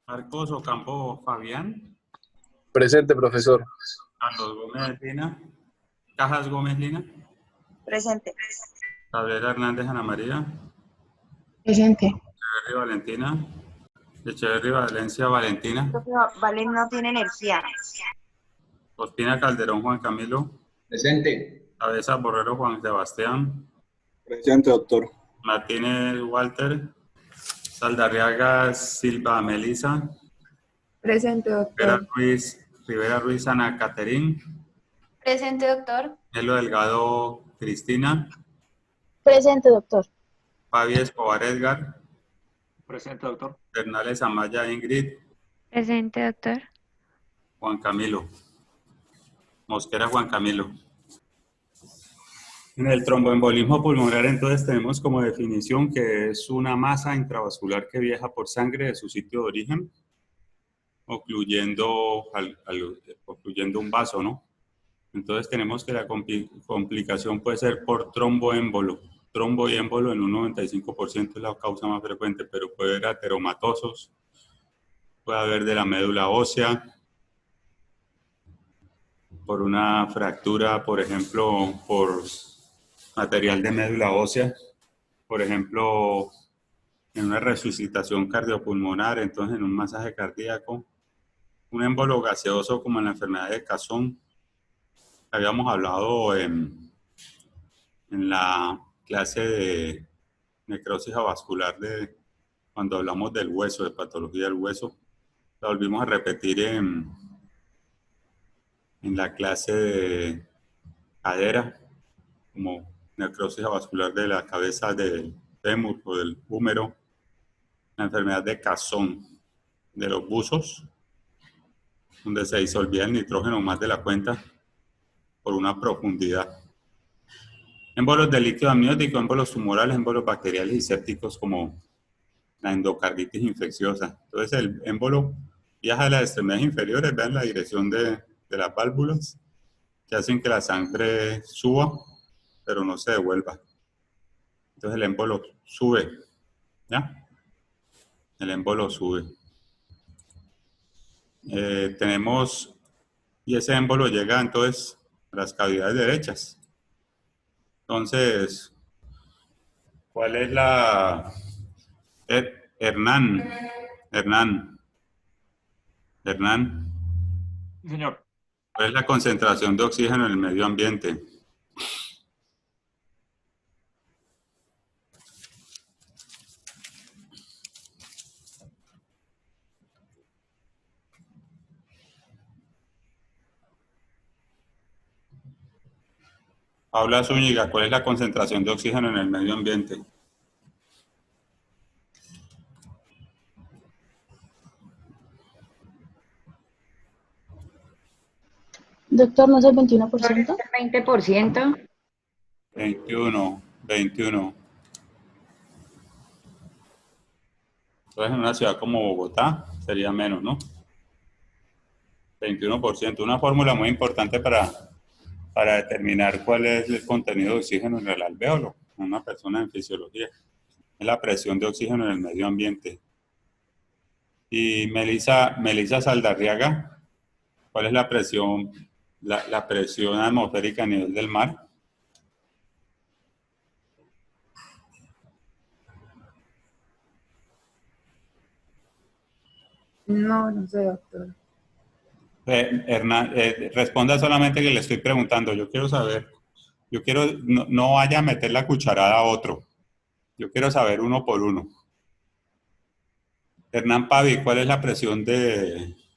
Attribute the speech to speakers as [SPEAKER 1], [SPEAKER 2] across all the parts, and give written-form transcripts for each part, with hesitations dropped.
[SPEAKER 1] Marcos Ocampo Fabián,
[SPEAKER 2] Presente, profesor.
[SPEAKER 1] Carlos Gómez Lina, Cajas Gómez Lina,
[SPEAKER 3] Presente.
[SPEAKER 1] Gabriela Hernández Ana María,
[SPEAKER 4] Presente.
[SPEAKER 1] Echeverry Valentina, Echeverry Valencia Valentina,
[SPEAKER 3] Valen no tiene energía.
[SPEAKER 1] Ospina Calderón Juan Camilo,
[SPEAKER 5] Presente.
[SPEAKER 1] Cabeza Borrero Juan Sebastián,
[SPEAKER 2] Presente, doctor.
[SPEAKER 1] Martínez Walter, Saldarriaga Silva Melisa,
[SPEAKER 4] Presente, doctor.
[SPEAKER 1] Rivera Ruiz Ana Caterín,
[SPEAKER 6] Presente, doctor.
[SPEAKER 1] Melo Delgado Cristina,
[SPEAKER 6] Presente, doctor.
[SPEAKER 1] Fabi Escobar Edgar,
[SPEAKER 5] Presente, doctor.
[SPEAKER 1] Bernales Amaya Ingrid,
[SPEAKER 6] Presente, doctor.
[SPEAKER 1] Juan Camilo, Mosquera Juan Camilo. En el tromboembolismo pulmonar, entonces, tenemos como definición que es una masa intravascular que viaja por sangre de su sitio de origen, ocluyendo un vaso, ¿no? Entonces, tenemos que la complicación puede ser por tromboémbolo. Trombo y émbolo en un 95% es la causa más frecuente, pero puede haber ateromatosos, puede haber de la médula ósea, por una fractura, por ejemplo, por material de médula ósea, por ejemplo, en una resucitación cardiopulmonar, entonces en un masaje cardíaco, un émbolo gaseoso como en la enfermedad de Cazón. Habíamos hablado en la clase de necrosis avascular cuando hablamos del hueso, de patología del hueso. La volvimos a repetir en la clase de cadera, como necrosis avascular de la cabeza del fémur o del húmero, la enfermedad de Cazón, de los buzos, donde se disolvía el nitrógeno más de la cuenta por una profundidad. Émbolos de líquido amniótico, émbolos tumorales, émbolos bacteriales y sépticos como la endocarditis infecciosa. Entonces el émbolo viaja a las extremidades inferiores, vean la dirección de las válvulas, que hacen que la sangre suba, pero no se devuelva. Entonces el émbolo sube, ¿ya? El émbolo sube. Y ese émbolo llega entonces a las cavidades derechas. Entonces, ¿cuál es la... Hernán.
[SPEAKER 5] Señor.
[SPEAKER 1] ¿Cuál es la concentración de oxígeno en el medio ambiente? Paula Zúñiga, ¿cuál es la concentración de oxígeno en el medio ambiente?
[SPEAKER 6] Doctor, ¿no es el 21%?
[SPEAKER 3] 20%.
[SPEAKER 1] 21. Entonces, en una ciudad como Bogotá sería menos, ¿no? 21%. Una fórmula muy importante para determinar cuál es el contenido de oxígeno en el alvéolo en una persona en fisiología. Es la presión de oxígeno en el medio ambiente. Y Melisa Saldarriaga, ¿cuál es la presión, la presión atmosférica a nivel del mar?
[SPEAKER 4] No sé, doctor.
[SPEAKER 1] Hernán, responda solamente que le estoy preguntando. Yo quiero saber, no vaya a meter la cucharada a otro. Yo quiero saber uno por uno. Hernán Pavi, ¿cuál es la presión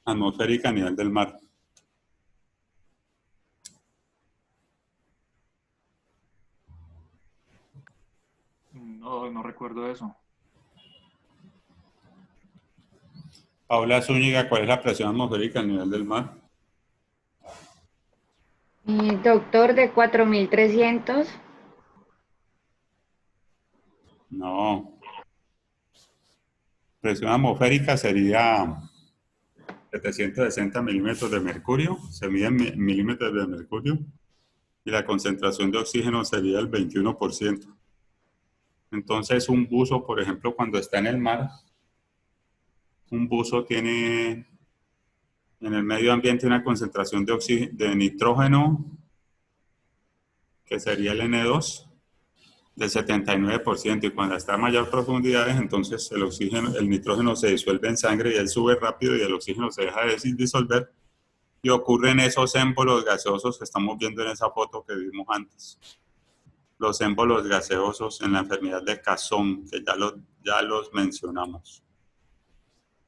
[SPEAKER 1] atmosférica a nivel del mar?
[SPEAKER 5] No recuerdo eso.
[SPEAKER 1] Paula Zúñiga, ¿cuál es la presión atmosférica a nivel del mar?
[SPEAKER 3] Doctor, de 4.300.
[SPEAKER 1] No. Presión atmosférica sería 760 milímetros de mercurio, se mide en milímetros de mercurio, y la concentración de oxígeno sería el 21%. Entonces, un buzo, por ejemplo, cuando está en el mar, un buzo tiene en el medio ambiente una concentración de nitrógeno, que sería el N2, del 79%, y cuando está a mayor profundidad, entonces el nitrógeno se disuelve en sangre y él sube rápido y el oxígeno se deja de disolver y ocurren esos émbolos gaseosos que estamos viendo en esa foto que vimos antes. Los émbolos gaseosos en la enfermedad de Casson, que ya los mencionamos.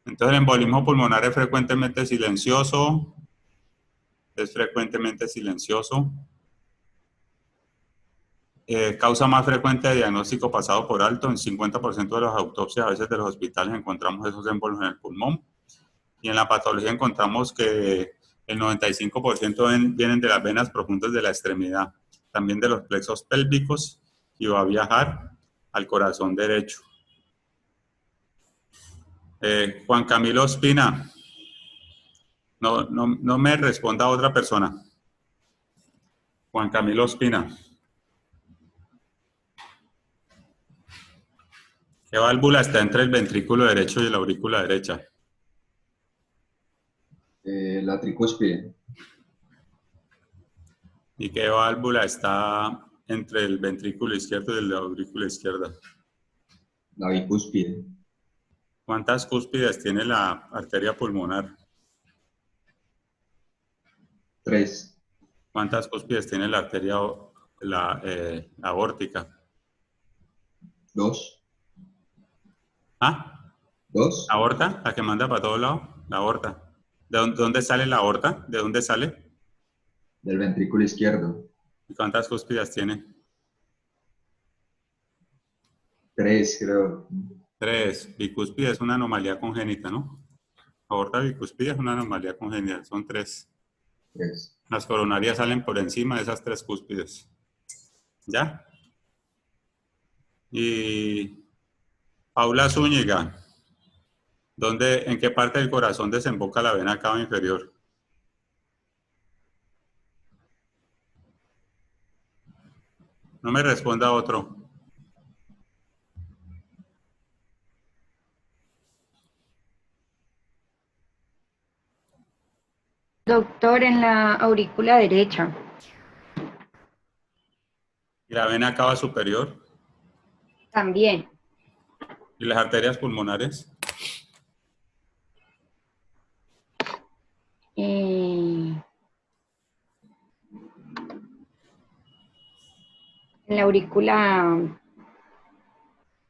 [SPEAKER 1] Entonces el embolismo pulmonar es frecuentemente silencioso, causa más frecuente de diagnóstico pasado por alto. En 50% de las autopsias, a veces de los hospitales, encontramos esos émbolos en el pulmón. Y en la patología encontramos que el 95% vienen de las venas profundas de la extremidad, también de los plexos pélvicos, y va a viajar al corazón derecho. Juan Camilo Espina, no me responda otra persona. Juan Camilo Espina. ¿Qué válvula está entre el ventrículo derecho y la aurícula derecha?
[SPEAKER 7] La tricúspide.
[SPEAKER 1] ¿Y qué válvula está entre el ventrículo izquierdo y la aurícula izquierda?
[SPEAKER 7] La bicúspide.
[SPEAKER 1] ¿Cuántas cúspides tiene la arteria pulmonar?
[SPEAKER 7] 3.
[SPEAKER 1] ¿Cuántas cúspides tiene la arteria aórtica?
[SPEAKER 7] 2.
[SPEAKER 1] ¿Ah?
[SPEAKER 7] 2.
[SPEAKER 1] ¿La aorta? ¿La que manda para todos lados? La aorta. ¿De dónde sale la aorta? ¿De dónde sale?
[SPEAKER 7] Del ventrículo izquierdo.
[SPEAKER 1] ¿Y cuántas cúspides tiene?
[SPEAKER 7] 3, creo.
[SPEAKER 1] 3. Bicúspide es una anomalía congénita, ¿no? Aorta bicúspide es una anomalía congénita. Son 3.
[SPEAKER 7] 3.
[SPEAKER 1] Las coronarias salen por encima de esas 3 cúspides. ¿Ya? Y Paula Zúñiga, ¿en qué parte del corazón desemboca la vena cava inferior? No me responda otro.
[SPEAKER 3] Doctor, en la aurícula derecha.
[SPEAKER 1] ¿Y la vena cava superior?
[SPEAKER 3] También.
[SPEAKER 1] ¿Y las arterias pulmonares?
[SPEAKER 3] En la aurícula,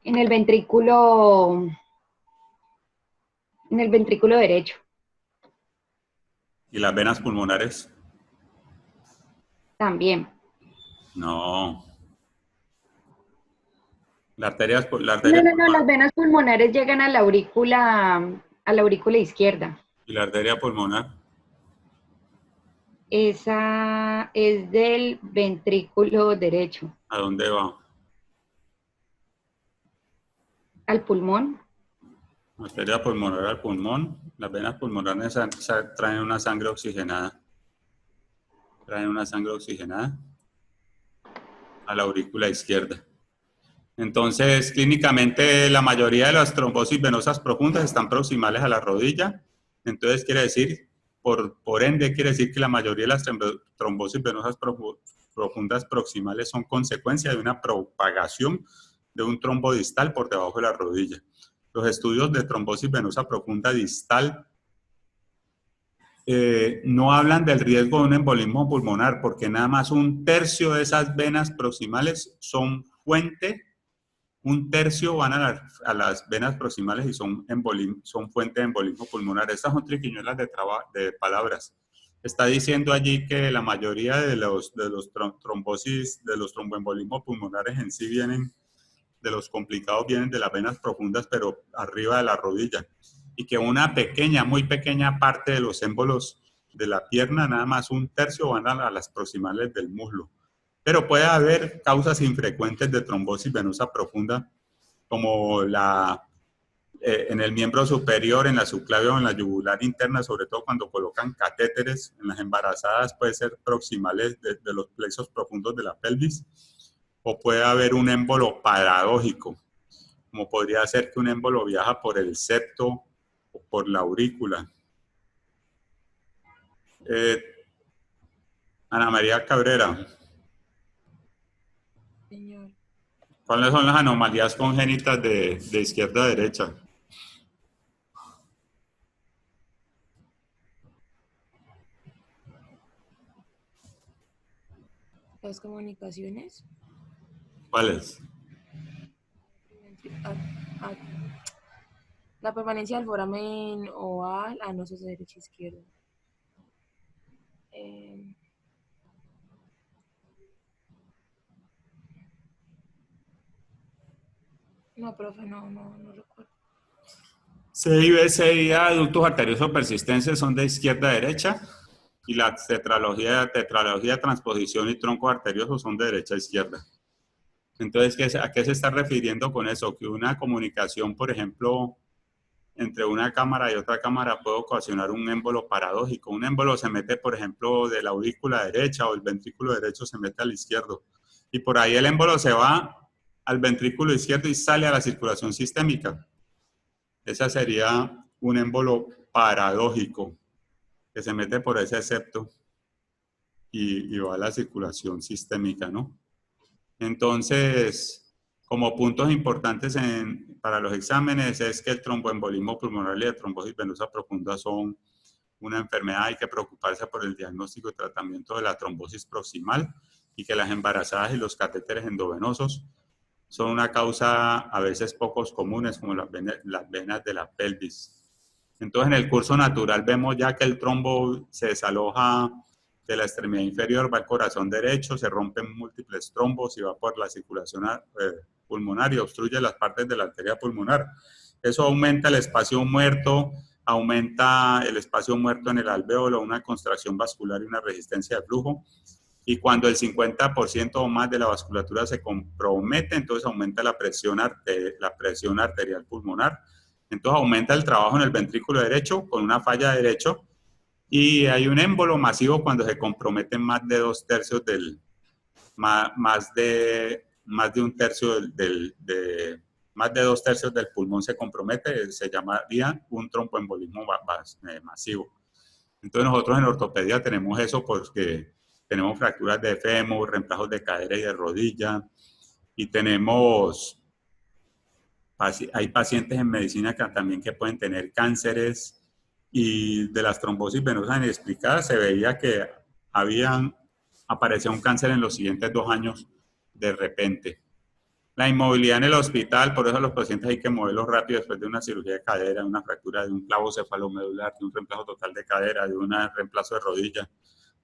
[SPEAKER 3] en el ventrículo derecho.
[SPEAKER 1] ¿Y las venas pulmonares?
[SPEAKER 3] También.
[SPEAKER 1] No. La arteria
[SPEAKER 3] No, las venas pulmonares llegan a la aurícula izquierda.
[SPEAKER 1] ¿Y la arteria pulmonar?
[SPEAKER 3] Esa es del ventrículo derecho.
[SPEAKER 1] ¿A dónde va?
[SPEAKER 3] Al pulmón.
[SPEAKER 1] La arteria pulmonar al pulmón. Las venas pulmonares traen una sangre oxigenada. A la aurícula izquierda. Entonces, clínicamente, la mayoría de las trombosis venosas profundas están proximales a la rodilla. Entonces, quiere decir, por ende, quiere decir que la mayoría de las trombosis venosas profundas proximales son consecuencia de una propagación de un trombo distal por debajo de la rodilla. Los estudios de trombosis venosa profunda distal no hablan del riesgo de un embolismo pulmonar, porque nada más 1/3 de esas venas proximales son fuente. 1/3 van a las venas proximales y son fuente de embolismo pulmonar. Estas son triquiñuelas de palabras. Está diciendo allí que la mayoría de los trombosis, de los tromboembolismos pulmonares en sí vienen, de los complicados vienen de las venas profundas, pero arriba de la rodilla. Y que una pequeña, muy pequeña parte de los émbolos de la pierna, nada más 1/3 van a las proximales del muslo. Pero puede haber causas infrecuentes de trombosis venosa profunda, como en el miembro superior, en la subclavia o en la yugular interna, sobre todo cuando colocan catéteres. En las embarazadas puede ser proximales de los plexos profundos de la pelvis, o puede haber un émbolo paradójico, como podría ser que un émbolo viaja por el septo por la aurícula. Ana María Cabrera.
[SPEAKER 4] Señor.
[SPEAKER 1] ¿Cuáles son las anomalías congénitas de izquierda a derecha?
[SPEAKER 4] Las comunicaciones.
[SPEAKER 1] ¿Cuáles?
[SPEAKER 4] Ah, la permanencia del foramen oval, no eso es de derecha a izquierda. No, profe, no recuerdo.
[SPEAKER 1] CIB-CIA, ductos arteriosos persistentes son de izquierda a derecha y la tetralogía, transposición y troncos arteriosos son de derecha a izquierda. Entonces, ¿a qué se está refiriendo con eso? Que una comunicación, por ejemplo, entre una cámara y otra cámara puede ocasionar un émbolo paradójico. Un émbolo se mete, por ejemplo, de la aurícula derecha o el ventrículo derecho se mete al izquierdo. Y por ahí el émbolo se va al ventrículo izquierdo y sale a la circulación sistémica. Ese sería un émbolo paradójico que se mete por ese septo y va a la circulación sistémica, ¿no? Entonces, como puntos importantes para los exámenes es que el tromboembolismo pulmonar y la trombosis venosa profunda son una enfermedad. Hay que preocuparse por el diagnóstico y tratamiento de la trombosis proximal y que las embarazadas y los catéteres endovenosos son una causa a veces pocos comunes, como las venas de la pelvis. Entonces, en el curso natural vemos ya que el trombo se desaloja de la extremidad inferior, va al corazón derecho, se rompen múltiples trombos y va por la circulación pulmonar y obstruye las partes de la arteria pulmonar. Eso aumenta el espacio muerto, aumenta el espacio muerto en el alvéolo, una contracción vascular y una resistencia de flujo. Y cuando el 50% o más de la vasculatura se compromete, entonces aumenta la presión arterial pulmonar. Entonces aumenta el trabajo en el ventrículo derecho con una falla de derecho. Y hay un émbolo masivo cuando se comprometen más de 2/3 del, más de 2/3 del pulmón se compromete, se llamaría un tromboembolismo masivo. Entonces nosotros en ortopedia tenemos eso porque tenemos fracturas de fémur, reemplazos de cadera y de rodilla, y hay pacientes en medicina que también pueden tener cánceres. Y de las trombosis venosas inexplicadas se veía que aparecía un cáncer en los siguientes 2 años de repente. La inmovilidad en el hospital, por eso a los pacientes hay que moverlos rápido después de una cirugía de cadera, de una fractura de un clavo cefalomedular, de un reemplazo total de cadera, de un reemplazo de rodilla.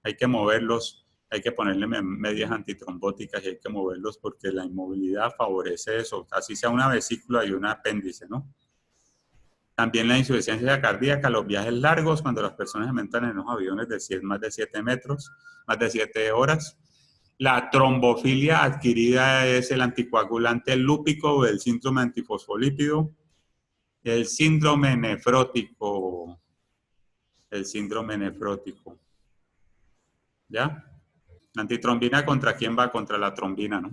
[SPEAKER 1] Hay que moverlos, hay que ponerle medidas antitrombóticas y hay que moverlos porque la inmovilidad favorece eso, así sea una vesícula y un apéndice, ¿no? También la insuficiencia cardíaca, los viajes largos, cuando las personas se montan en unos aviones de más de 7 metros, más de 7 horas. La trombofilia adquirida es el anticoagulante lúpico o el síndrome antifosfolípido. El síndrome nefrótico. ¿Ya? La antitrombina, ¿contra quién va? Contra la trombina, ¿no?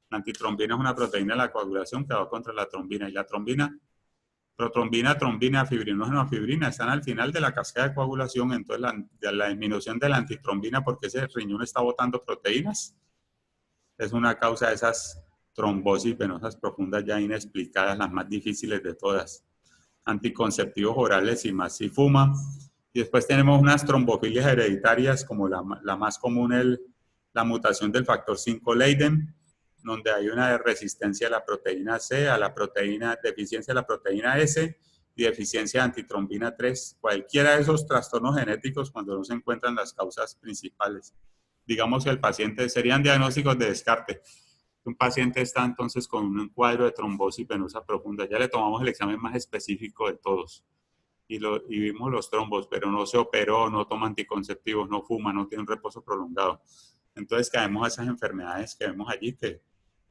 [SPEAKER 1] La antitrombina es una proteína de la coagulación que va contra la trombina. Y la trombina, protrombina, trombina, fibrinógeno, fibrina, están al final de la cascada de coagulación. Entonces, la disminución de la antitrombina, porque ese riñón está botando proteínas, es una causa de esas trombosis venosas profundas ya inexplicadas, las más difíciles de todas. Anticonceptivos orales y más si fuma. Y después tenemos unas trombofilias hereditarias, como la más común, la mutación del factor 5 Leiden, donde hay una resistencia a la proteína C, deficiencia de la proteína S y deficiencia de antitrombina 3. Cualquiera de esos trastornos genéticos, cuando no se encuentran las causas principales. Digamos que el paciente, serían diagnósticos de descarte. Un paciente está entonces con un cuadro de trombosis venosa profunda. Ya le tomamos el examen más específico de todos. Y vimos los trombos, pero no se operó, no toma anticonceptivos, no fuma, no tiene un reposo prolongado. Entonces caemos a esas enfermedades que vemos allí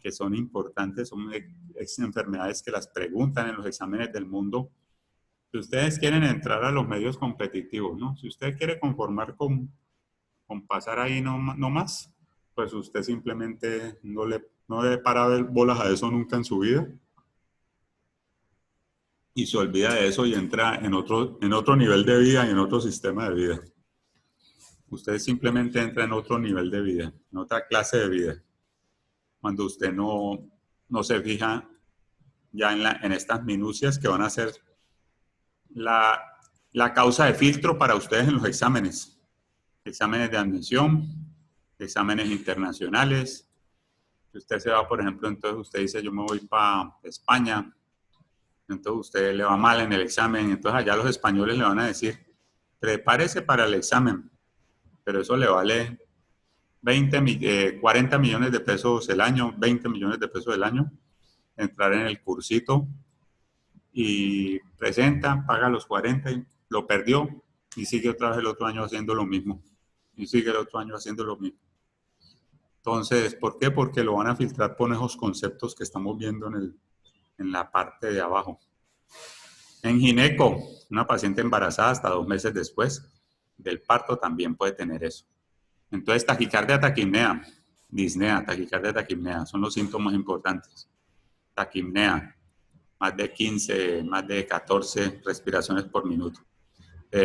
[SPEAKER 1] que son importantes, son enfermedades que las preguntan en los exámenes del mundo. Si ustedes quieren entrar a los medios competitivos, ¿no? Si usted quiere conformar con pasar ahí no más, pues usted simplemente no le para ver bolas a eso nunca en su vida. y se olvida de eso y entra en otro nivel de vida y en otro sistema de vida. Usted simplemente entra en otro nivel de vida, en otra clase de vida. Cuando usted no se fija ya en estas minucias que van a ser la causa de filtro para ustedes en los exámenes. Exámenes de admisión, exámenes internacionales. Si usted se va, por ejemplo, entonces usted dice, yo me voy para España, entonces usted le va mal en el examen, entonces allá los españoles le van a decir, prepárese para el examen, pero eso le vale 40 millones de pesos el año, 20 millones de pesos el año, entrar en el cursito y presenta, paga los 40, y lo perdió y sigue otra vez el otro año haciendo lo mismo. Y sigue el otro año haciendo lo mismo. Entonces, ¿por qué? Porque lo van a filtrar por esos conceptos que estamos viendo en la parte de abajo. En gineco, una paciente embarazada hasta 2 meses después del parto también puede tener eso. Entonces, taquicardia, taquipnea, disnea, taquicardia, taquipnea, son los síntomas importantes. Taquipnea, más de 15, más de 14 respiraciones por minuto.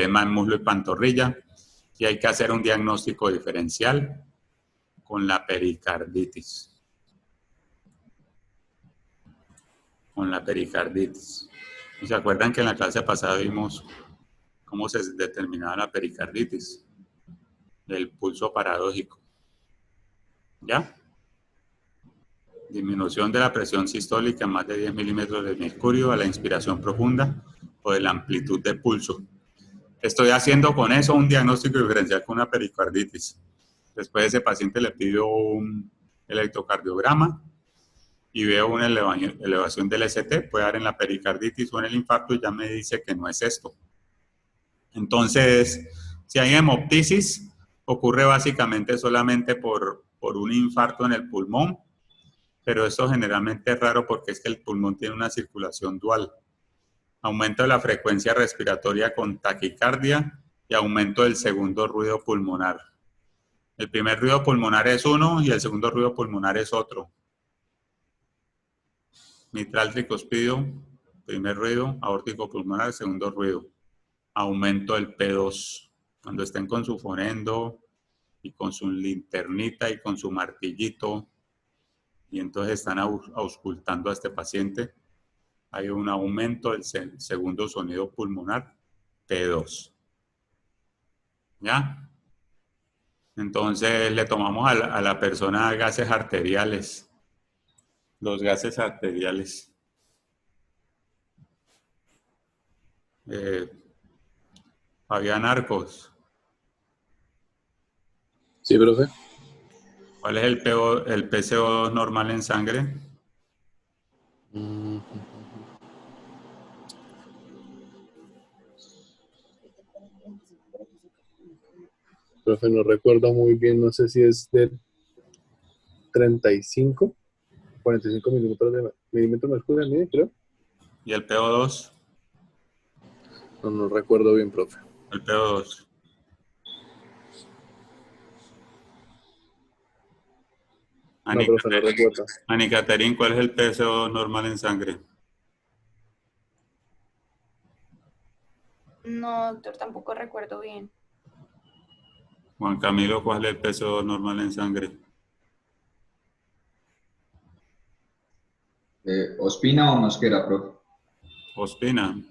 [SPEAKER 1] Más muslo y pantorrilla. Y hay que hacer un diagnóstico diferencial con la pericarditis. Con la pericarditis. ¿Y se acuerdan que en la clase pasada vimos cómo se determinaba la pericarditis? El pulso paradójico. ¿Ya? Disminución de la presión sistólica en más de 10 milímetros de mercurio a la inspiración profunda o de la amplitud de pulso. Estoy haciendo con eso un diagnóstico diferencial con una pericarditis. Después ese paciente le pido un electrocardiograma y veo una elevación del ST, puede dar en la pericarditis o en el infarto y ya me dice que no es esto. Entonces, si hay hemoptisis, ocurre básicamente solamente por un infarto en el pulmón, pero eso generalmente es raro porque es que el pulmón tiene una circulación dual. Aumento de la frecuencia respiratoria con taquicardia y aumento del segundo ruido pulmonar. El primer ruido pulmonar es uno y el segundo ruido pulmonar es otro. Mitral tricuspidio, primer ruido, aórtico pulmonar, segundo ruido. Aumento del P2. Cuando estén con su fonendo y con su linternita y con su martillito y entonces están auscultando a este paciente, hay un aumento del segundo sonido pulmonar, P2. ¿Ya? Entonces le tomamos a la persona gases arteriales. Los gases arteriales. Fabián Arcos.
[SPEAKER 2] Sí, profe.
[SPEAKER 1] ¿Cuál es el PCO2 normal en sangre?
[SPEAKER 2] Profe, no recuerdo muy bien, no sé si es del 45 milímetros de mercurio, mire, creo.
[SPEAKER 1] ¿Y el PO2?
[SPEAKER 2] No recuerdo bien, profe.
[SPEAKER 1] El PO2.
[SPEAKER 2] No, profe, no recuerdo.
[SPEAKER 1] Ani Caterín, ¿cuál es el PCO2 normal en sangre?
[SPEAKER 6] No, doctor, tampoco recuerdo bien.
[SPEAKER 1] Juan Camilo, ¿cuál es el PCO2 normal en sangre?
[SPEAKER 7] ¿Ospina o Mosquera, profe?
[SPEAKER 1] Ospina.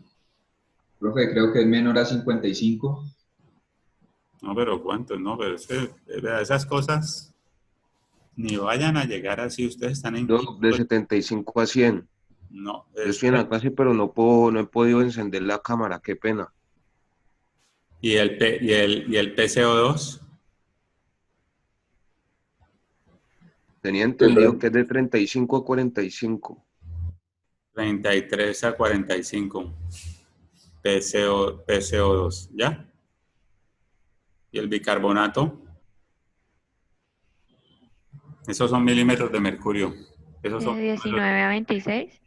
[SPEAKER 7] Profe, creo que es menor a 55.
[SPEAKER 1] No, pero ¿cuántos? No, pero esas cosas ni vayan a llegar así. Ustedes están en...
[SPEAKER 8] De 75 a 100.
[SPEAKER 1] No.
[SPEAKER 8] Yo estoy en la clase, pero no he podido encender la cámara. Qué pena.
[SPEAKER 1] ¿Y el PCO2?
[SPEAKER 8] Tenía entendido que es de 35 a 45.
[SPEAKER 1] 33 a 45. PCO2, ¿ya? ¿Y el bicarbonato? Esos son milímetros de mercurio. Esos son
[SPEAKER 6] 19 a 26.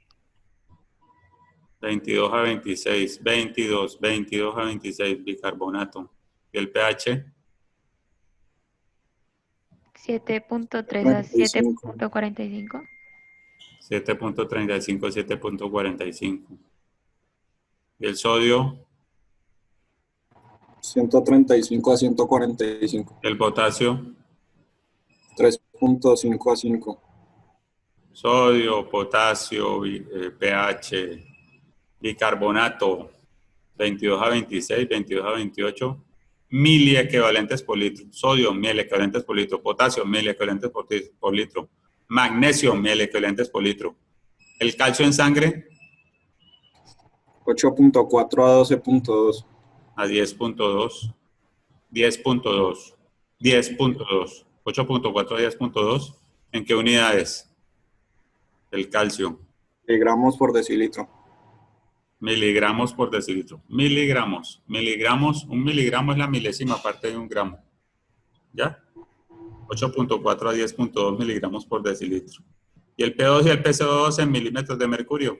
[SPEAKER 1] 22 a 26, 22 a 26, bicarbonato. ¿Y el pH?
[SPEAKER 6] 7.3 a 7.45.
[SPEAKER 1] 7.35, 7.45. Y el sodio,
[SPEAKER 2] 135 a 145.
[SPEAKER 1] el potasio,
[SPEAKER 2] 3.5 a 5.
[SPEAKER 1] sodio, potasio, pH, bicarbonato, 22 a 26, 22 a 28, miliequivalentes por litro. Sodio, miliequivalentes por litro. Potasio, miliequivalentes por litro. Magnesio, miliequivalentes por litro. El calcio en sangre,
[SPEAKER 2] 8.4 a 12.2.
[SPEAKER 1] a 10.2, 10.2, 10.2, 8.4 a 10.2. ¿En qué unidades? El calcio.
[SPEAKER 2] Miligramos por decilitro.
[SPEAKER 1] Miligramos por decilitro. Miligramos. Miligramos. Un miligramo es la milésima parte de un gramo. ¿Ya? 8.4 a 10.2 miligramos por decilitro. Y el P2 y el PCO2 en milímetros de mercurio.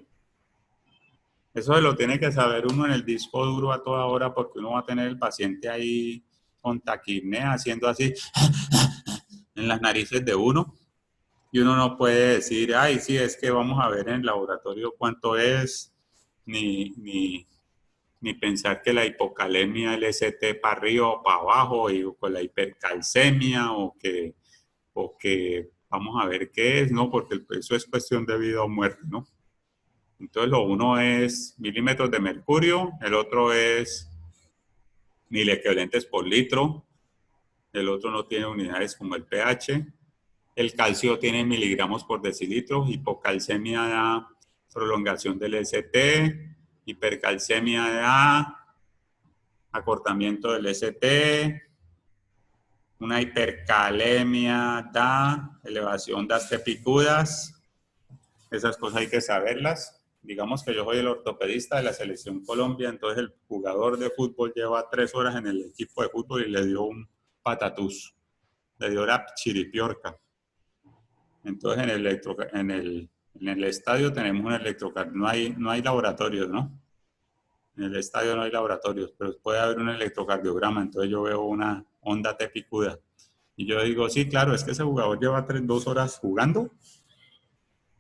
[SPEAKER 1] Eso se lo tiene que saber uno en el disco duro a toda hora, porque uno va a tener el paciente ahí con taquipnea haciendo así en las narices de uno. Y uno no puede decir, ay, sí, es que vamos a ver en el laboratorio cuánto es, ni pensar que la hipocalemia, el ST para arriba o para abajo, y con la hipercalcemia, o que vamos a ver qué es, ¿no? Porque eso es cuestión de vida o muerte, ¿no? Entonces, lo uno es milímetros de mercurio, el otro es miliequivalentes por litro, el otro no tiene unidades como el pH, el calcio tiene miligramos por decilitro, hipocalcemia da prolongación del ST, hipercalcemia da acortamiento del ST, una hipercalemia da elevación de las picudas. Esas cosas hay que saberlas. Digamos que yo soy el ortopedista de la selección Colombia, entonces el jugador de fútbol lleva 3 horas en el equipo de fútbol y le dio un patatús, le dio la chiripiorca. Entonces en el estadio tenemos un electrocardiograma, no hay laboratorios, ¿no? En el estadio no hay laboratorios, pero puede haber un electrocardiograma, entonces yo veo una onda T picuda. Y yo digo, sí, claro, es que ese jugador lleva 2 horas jugando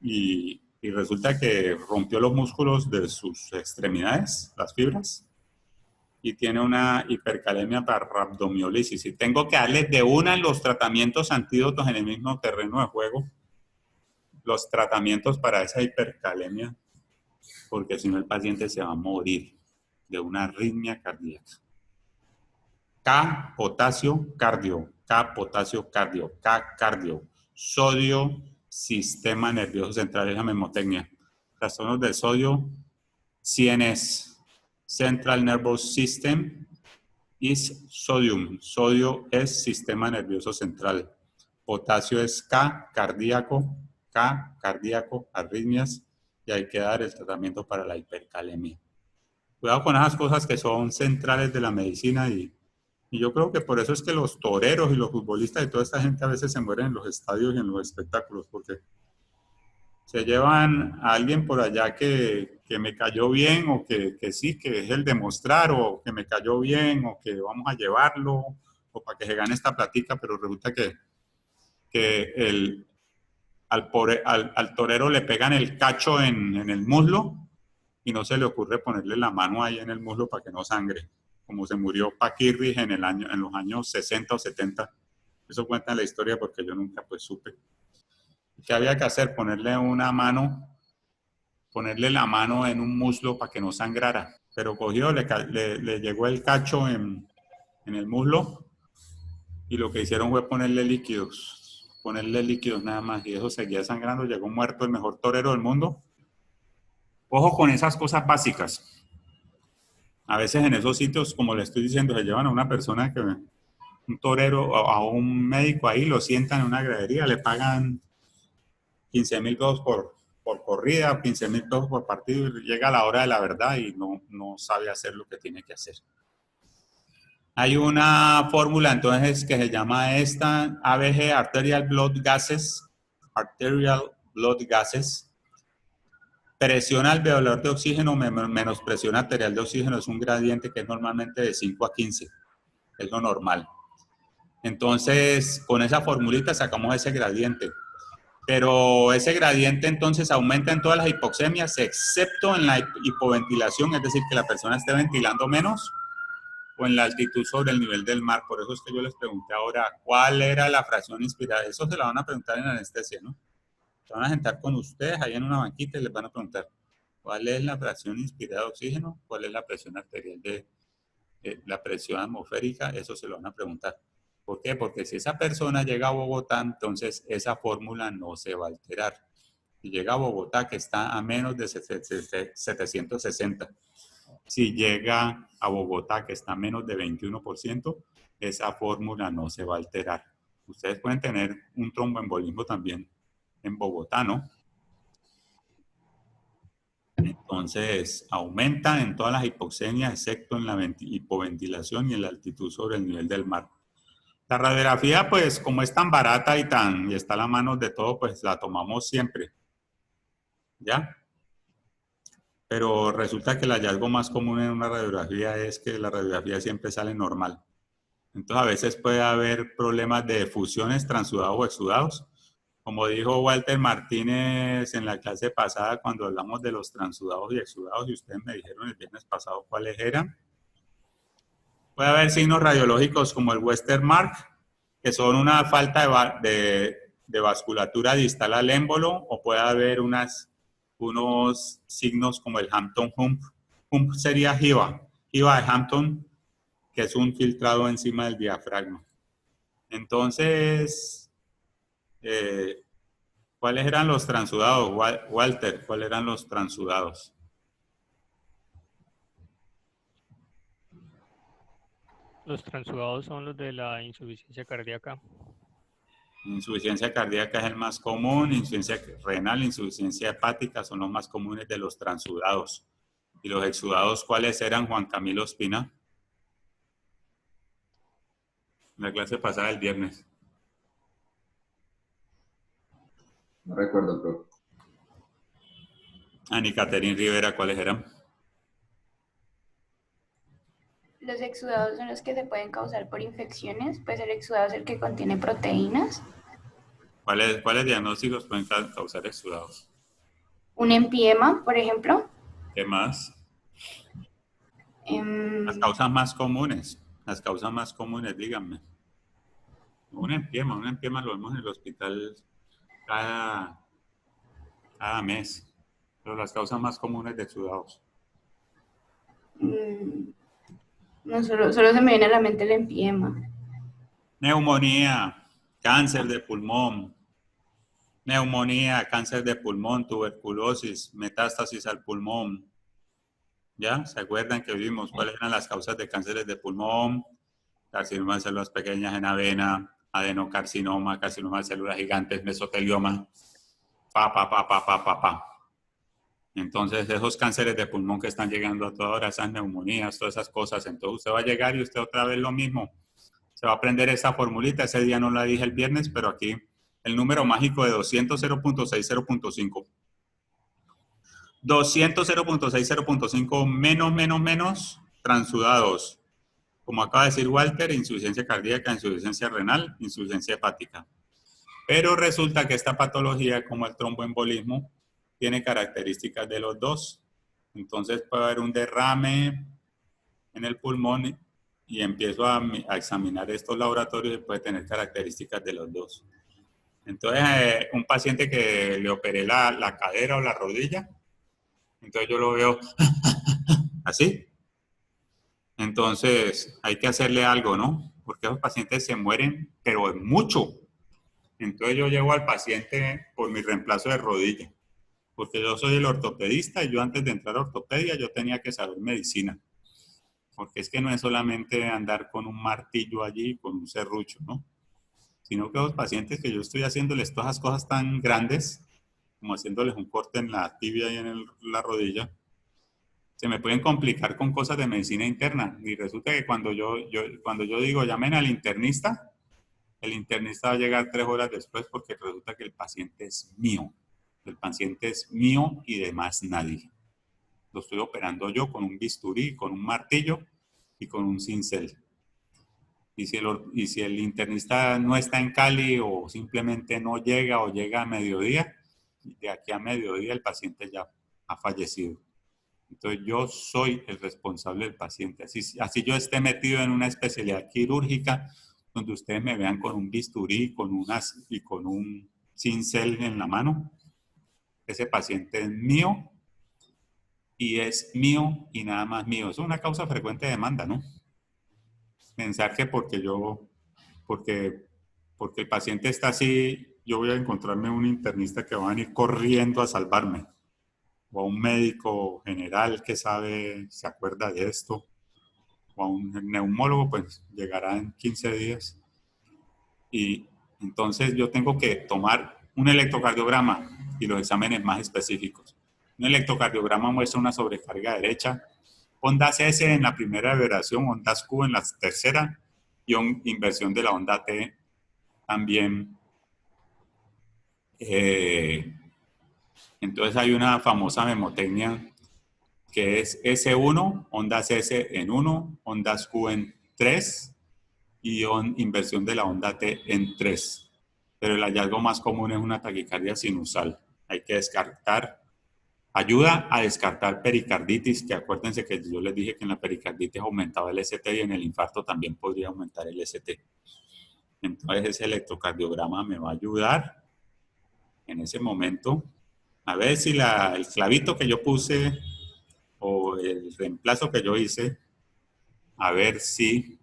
[SPEAKER 1] y resulta que rompió los músculos de sus extremidades, las fibras, y tiene una hipercalemia para rhabdomiolisis. Y tengo que darle de una en los tratamientos antídotos en el mismo terreno de juego, los tratamientos para esa hipercalemia, porque si no el paciente se va a morir de una arritmia cardíaca. K, potasio, cardio. K, potasio, cardio. K, cardio. Sodio, sistema nervioso central, es la memotecnia. Trastornos del sodio, CNS, Central Nervous System, is sodium. Sodio es sistema nervioso central. Potasio es K, cardíaco. K, cardíaco, arritmias, y hay que dar el tratamiento para la hipercalemia. Cuidado con esas cosas que son centrales de la medicina y yo creo que por eso es que los toreros y los futbolistas y toda esta gente a veces se mueren en los estadios y en los espectáculos, porque se llevan a alguien por allá que me cayó bien, o que sí, que es el demostrar, o que me cayó bien, o que vamos a llevarlo, o para que se gane esta platica, pero resulta que al torero le pegan el cacho en el muslo y no se le ocurre ponerle la mano ahí en el muslo para que no sangre, como se murió Paquirri en los años 60 o 70. Eso cuenta en la historia porque yo nunca pues supe. ¿Qué había que hacer? Ponerle la mano en un muslo para que no sangrara. Pero cogió, le llegó el cacho en el muslo y lo que hicieron fue ponerle líquidos nada más, y eso seguía sangrando. Llegó muerto el mejor torero del mundo. Ojo con esas cosas básicas. A veces en esos sitios, como le estoy diciendo, se llevan a una persona, un torero, a un médico ahí, lo sientan en una gradería, le pagan 15,000 pesos por corrida, 15,000 pesos por partido, y llega a la hora de la verdad y no sabe hacer lo que tiene que hacer. Hay una fórmula entonces que se llama esta, ABG, Arterial Blood Gases, presión alveolar de oxígeno menos presión arterial de oxígeno es un gradiente que es normalmente de 5 a 15, es lo normal. Entonces, con esa formulita sacamos ese gradiente. Pero ese gradiente entonces aumenta en todas las hipoxemias, excepto en la hipoventilación, es decir, que la persona esté ventilando menos, o en la altitud sobre el nivel del mar. Por eso es que yo les pregunté ahora, ¿cuál era la fracción inspirada? Eso se la van a preguntar en anestesia, ¿no? Se van a sentar con ustedes ahí en una banquita y les van a preguntar, ¿cuál es la fracción inspirada de oxígeno? ¿Cuál es la presión arterial de la presión atmosférica? Eso se lo van a preguntar. ¿Por qué? Porque si esa persona llega a Bogotá, entonces esa fórmula no se va a alterar. Si llega a Bogotá, que está a menos de 760. Si llega a Bogotá, que está a menos de 21%, esa fórmula no se va a alterar. Ustedes pueden tener un tromboembolismo también en Bogotá, ¿no? Entonces, aumenta en todas las hipoxemias, excepto en la hipoventilación y en la altitud sobre el nivel del mar. La radiografía, pues, como es tan barata y está a la mano de todo, pues la tomamos siempre. ¿Ya? Pero resulta que el hallazgo más común en una radiografía es que la radiografía siempre sale normal. Entonces, a veces puede haber problemas de fusiones, transudados o exudados. Como dijo Walter Martínez en la clase pasada cuando hablamos de los transudados y exudados, y ustedes me dijeron el viernes pasado cuáles eran. Puede haber signos radiológicos como el Western Mark, que son una falta de vasculatura distal al émbolo, o puede haber unos signos como el Hampton Hump. Hump sería Hiva de Hampton, que es un filtrado encima del diafragma. Entonces, ¿cuáles eran los transudados? Walter, ¿cuáles eran los transudados?
[SPEAKER 9] Los transudados son los de la insuficiencia cardíaca.
[SPEAKER 1] Insuficiencia cardíaca es el más común, insuficiencia renal, insuficiencia hepática son los más comunes de los transudados. ¿Y los exudados cuáles eran, Juan Camilo Espina? En la clase pasada del viernes.
[SPEAKER 7] No recuerdo, profe.
[SPEAKER 1] Ani Caterín Rivera, ¿cuáles eran?
[SPEAKER 6] Los exudados son los que se pueden causar por infecciones. Pues el exudado es el que contiene proteínas.
[SPEAKER 1] ¿Cuáles diagnósticos pueden causar exudados?
[SPEAKER 6] Un empiema, por ejemplo.
[SPEAKER 1] ¿Qué más? Las causas más comunes. Las causas más comunes, díganme. Un empiema lo vemos en el hospital cada mes. Pero las causas más comunes de exudados.
[SPEAKER 6] No, solo se me viene a la mente el empiema.
[SPEAKER 1] Neumonía, cáncer de pulmón. Neumonía, cáncer de pulmón, tuberculosis, metástasis al pulmón. ¿Ya? ¿Se acuerdan que vimos cuáles eran las causas de cánceres de pulmón? Carcinoma de células pequeñas en avena, adenocarcinoma, carcinoma de células gigantes, mesotelioma. Entonces, esos cánceres de pulmón que están llegando a toda hora, esas neumonías, todas esas cosas, entonces usted va a llegar y usted otra vez lo mismo. Se va a aprender esa formulita, ese día no la dije el viernes, pero aquí el número mágico de 200, 0.6, 0.5. 200, 0.6, 0.5, menos, transudados. Como acaba de decir Walter, insuficiencia cardíaca, insuficiencia renal, insuficiencia hepática. Pero resulta que esta patología, como el tromboembolismo, tiene características de los dos. Entonces puede haber un derrame en el pulmón y empiezo a examinar estos laboratorios y puede tener características de los dos. Entonces, un paciente que le operé la cadera o la rodilla, entonces yo lo veo así. Entonces, hay que hacerle algo, ¿no? Porque esos pacientes se mueren, pero es mucho. Entonces, yo llevo al paciente por mi reemplazo de rodilla. Porque yo soy el ortopedista y yo antes de entrar a ortopedia yo tenía que saber medicina. Porque es que no es solamente andar con un martillo allí, con un serrucho, ¿no? Sino que los pacientes que yo estoy haciéndoles todas esas cosas tan grandes, como haciéndoles un corte en la tibia y en la rodilla, se me pueden complicar con cosas de medicina interna. Y resulta que cuando yo digo llamen al internista, el internista va a llegar 3 horas después porque resulta que el paciente es mío. El paciente es mío y de más nadie. Lo estoy operando yo con un bisturí, con un martillo y con un cincel. Y si el internista no está en Cali o simplemente no llega o llega a mediodía, de aquí a mediodía el paciente ya ha fallecido. Entonces yo soy el responsable del paciente. Así yo esté metido en una especialidad quirúrgica donde ustedes me vean con un bisturí y con un cincel en la mano. Ese paciente es mío y es mío y nada más mío. Eso es una causa frecuente de demanda, ¿no? Pensar que porque el paciente está así, yo voy a encontrarme un internista que va a venir corriendo a salvarme. O a un médico general que se acuerda de esto. O a un neumólogo, pues llegará en 15 días. Y entonces yo tengo que tomar un electrocardiograma y los exámenes más específicos. Un electrocardiograma muestra una sobrecarga derecha, ondas S en la primera vibración, ondas Q en la tercera y inversión de la onda T también. Entonces hay una famosa memotecnia que es S1, ondas S en 1, ondas Q en 3 y inversión de la onda T en 3. Pero el hallazgo más común es una taquicardia sinusal. Hay que descartar. Ayuda a descartar pericarditis, que acuérdense que yo les dije que en la pericarditis aumentaba el ST y en el infarto también podría aumentar el ST. Entonces ese electrocardiograma me va a ayudar en ese momento a ver si el clavito que yo puse o el reemplazo que yo hice, a ver si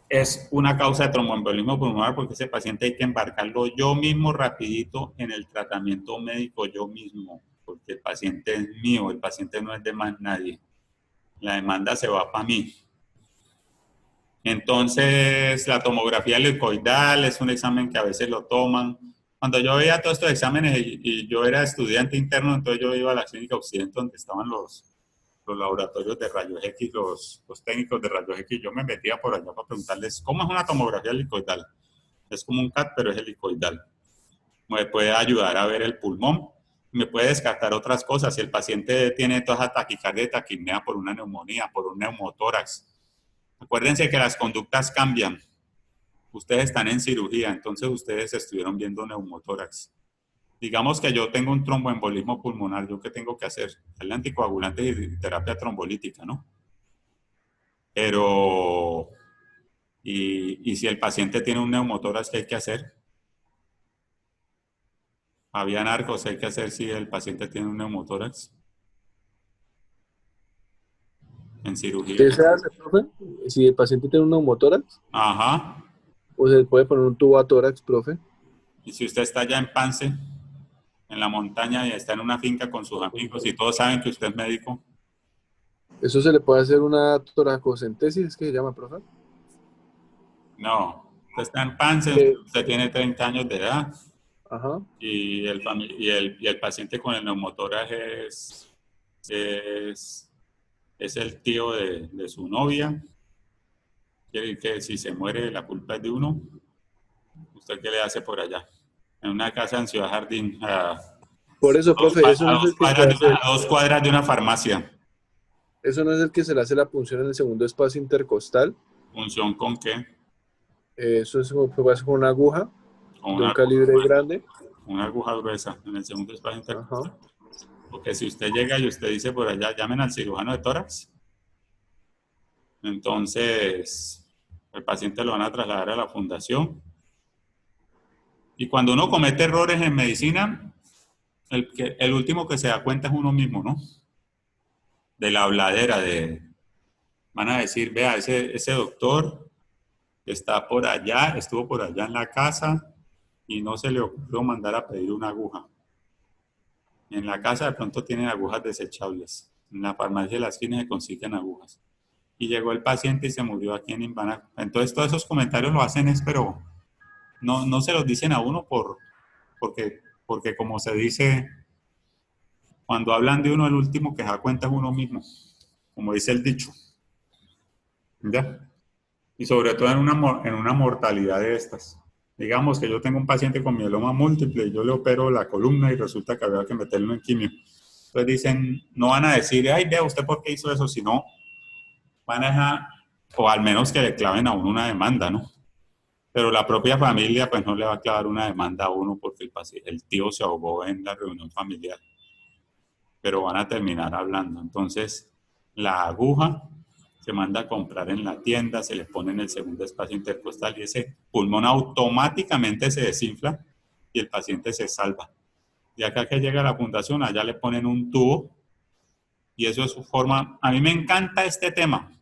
[SPEAKER 1] es una causa de tromboembolismo pulmonar, porque ese paciente hay que embarcarlo yo mismo rapidito en el tratamiento médico yo mismo, porque el paciente es mío, el paciente no es de más nadie. La demanda se va para mí. Entonces, la tomografía helicoidal es un examen que a veces lo toman. Cuando yo veía todos estos exámenes y yo era estudiante interno, entonces yo iba a la Clínica Occidente donde estaban los laboratorios de rayos X, los técnicos de rayos X. Yo me metía por allá para preguntarles, ¿cómo es una tomografía helicoidal? Es como un CAT, pero es helicoidal. Me puede ayudar a ver el pulmón, me puede descartar otras cosas. Si el paciente tiene toda esa taquicardia y taquipnea por una neumonía, por un neumotórax. Acuérdense que las conductas cambian. Ustedes están en cirugía, entonces ustedes estuvieron viendo neumotórax. Digamos que yo tengo un tromboembolismo pulmonar, ¿yo qué tengo que hacer? El anticoagulante y terapia trombolítica, ¿no? Pero, y si el paciente tiene un neumotórax, ¿qué hay que hacer? Había narcos, ¿hay que hacer si el paciente tiene un neumotórax? En cirugía.
[SPEAKER 2] ¿Qué se hace, profe? Si el paciente tiene un neumotórax,
[SPEAKER 1] Ajá.
[SPEAKER 2] o se le puede poner un tubo a tórax, profe.
[SPEAKER 1] Y si usted está allá en Pance, en la montaña, y está en una finca con sus amigos y todos saben que usted es médico.
[SPEAKER 2] ¿Eso se le puede hacer una toracocentesis, es que se llama, profe?
[SPEAKER 1] No, usted está en Pance, usted tiene 30 años de edad.
[SPEAKER 2] Ajá.
[SPEAKER 1] Y el paciente con el neumotórax es el tío de su novia. Quiere decir que si se muere, la culpa es de uno. ¿Usted qué le hace por allá? En una casa en Ciudad Jardín.
[SPEAKER 2] Por eso, profe, eso no es el que se hace.
[SPEAKER 1] A 2 cuadras de una farmacia.
[SPEAKER 2] Eso no es el que se le hace la punción en el segundo espacio intercostal.
[SPEAKER 1] ¿Función con qué?
[SPEAKER 2] Eso es como con una aguja
[SPEAKER 1] Con
[SPEAKER 2] de
[SPEAKER 1] una
[SPEAKER 2] un calibre grande.
[SPEAKER 1] Una aguja gruesa en el segundo espacio intercostal. Porque si usted llega y usted dice por allá, llamen al cirujano de tórax. Entonces, el paciente lo van a trasladar a la fundación. Y cuando uno comete errores en medicina, el último que se da cuenta es uno mismo, ¿no? De la habladera, van a decir, vea, ese doctor está por allá, estuvo por allá en la casa y no se le ocurrió mandar a pedir una aguja. En la casa de pronto tienen agujas desechables. En la farmacia de la esquina se consiguen agujas. Y llegó el paciente y se murió aquí en Imbanaco. Entonces todos esos comentarios lo hacen pero no se los dicen a uno porque como se dice, cuando hablan de uno, el último que se da cuenta es uno mismo, como dice el dicho. ¿Ya? Y sobre todo en una mortalidad de estas. Digamos que yo tengo un paciente con mieloma múltiple y yo le opero la columna y resulta que había que meterlo en quimio. Entonces dicen, no van a decir, ay, vea usted por qué hizo eso, sino van a o al menos que le claven a uno una demanda, ¿no? Pero la propia familia pues no le va a clavar una demanda a uno porque el tío se ahogó en la reunión familiar. Pero van a terminar hablando. Entonces, la aguja se manda a comprar en la tienda, se le pone en el segundo espacio intercostal y ese pulmón automáticamente se desinfla y el paciente se salva. Y acá que llega a la fundación, allá le ponen un tubo y eso es su forma. A mí me encanta este tema.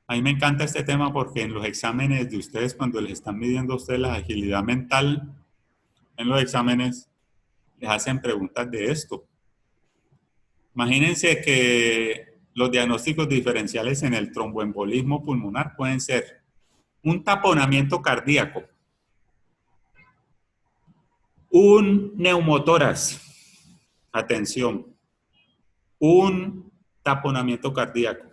[SPEAKER 1] A mí me encanta este tema porque en los exámenes de ustedes, cuando les están midiendo a ustedes la agilidad mental, en los exámenes les hacen preguntas de esto. Imagínense que los diagnósticos diferenciales en el tromboembolismo pulmonar pueden ser un taponamiento cardíaco, un neumotórax, atención, un taponamiento cardíaco,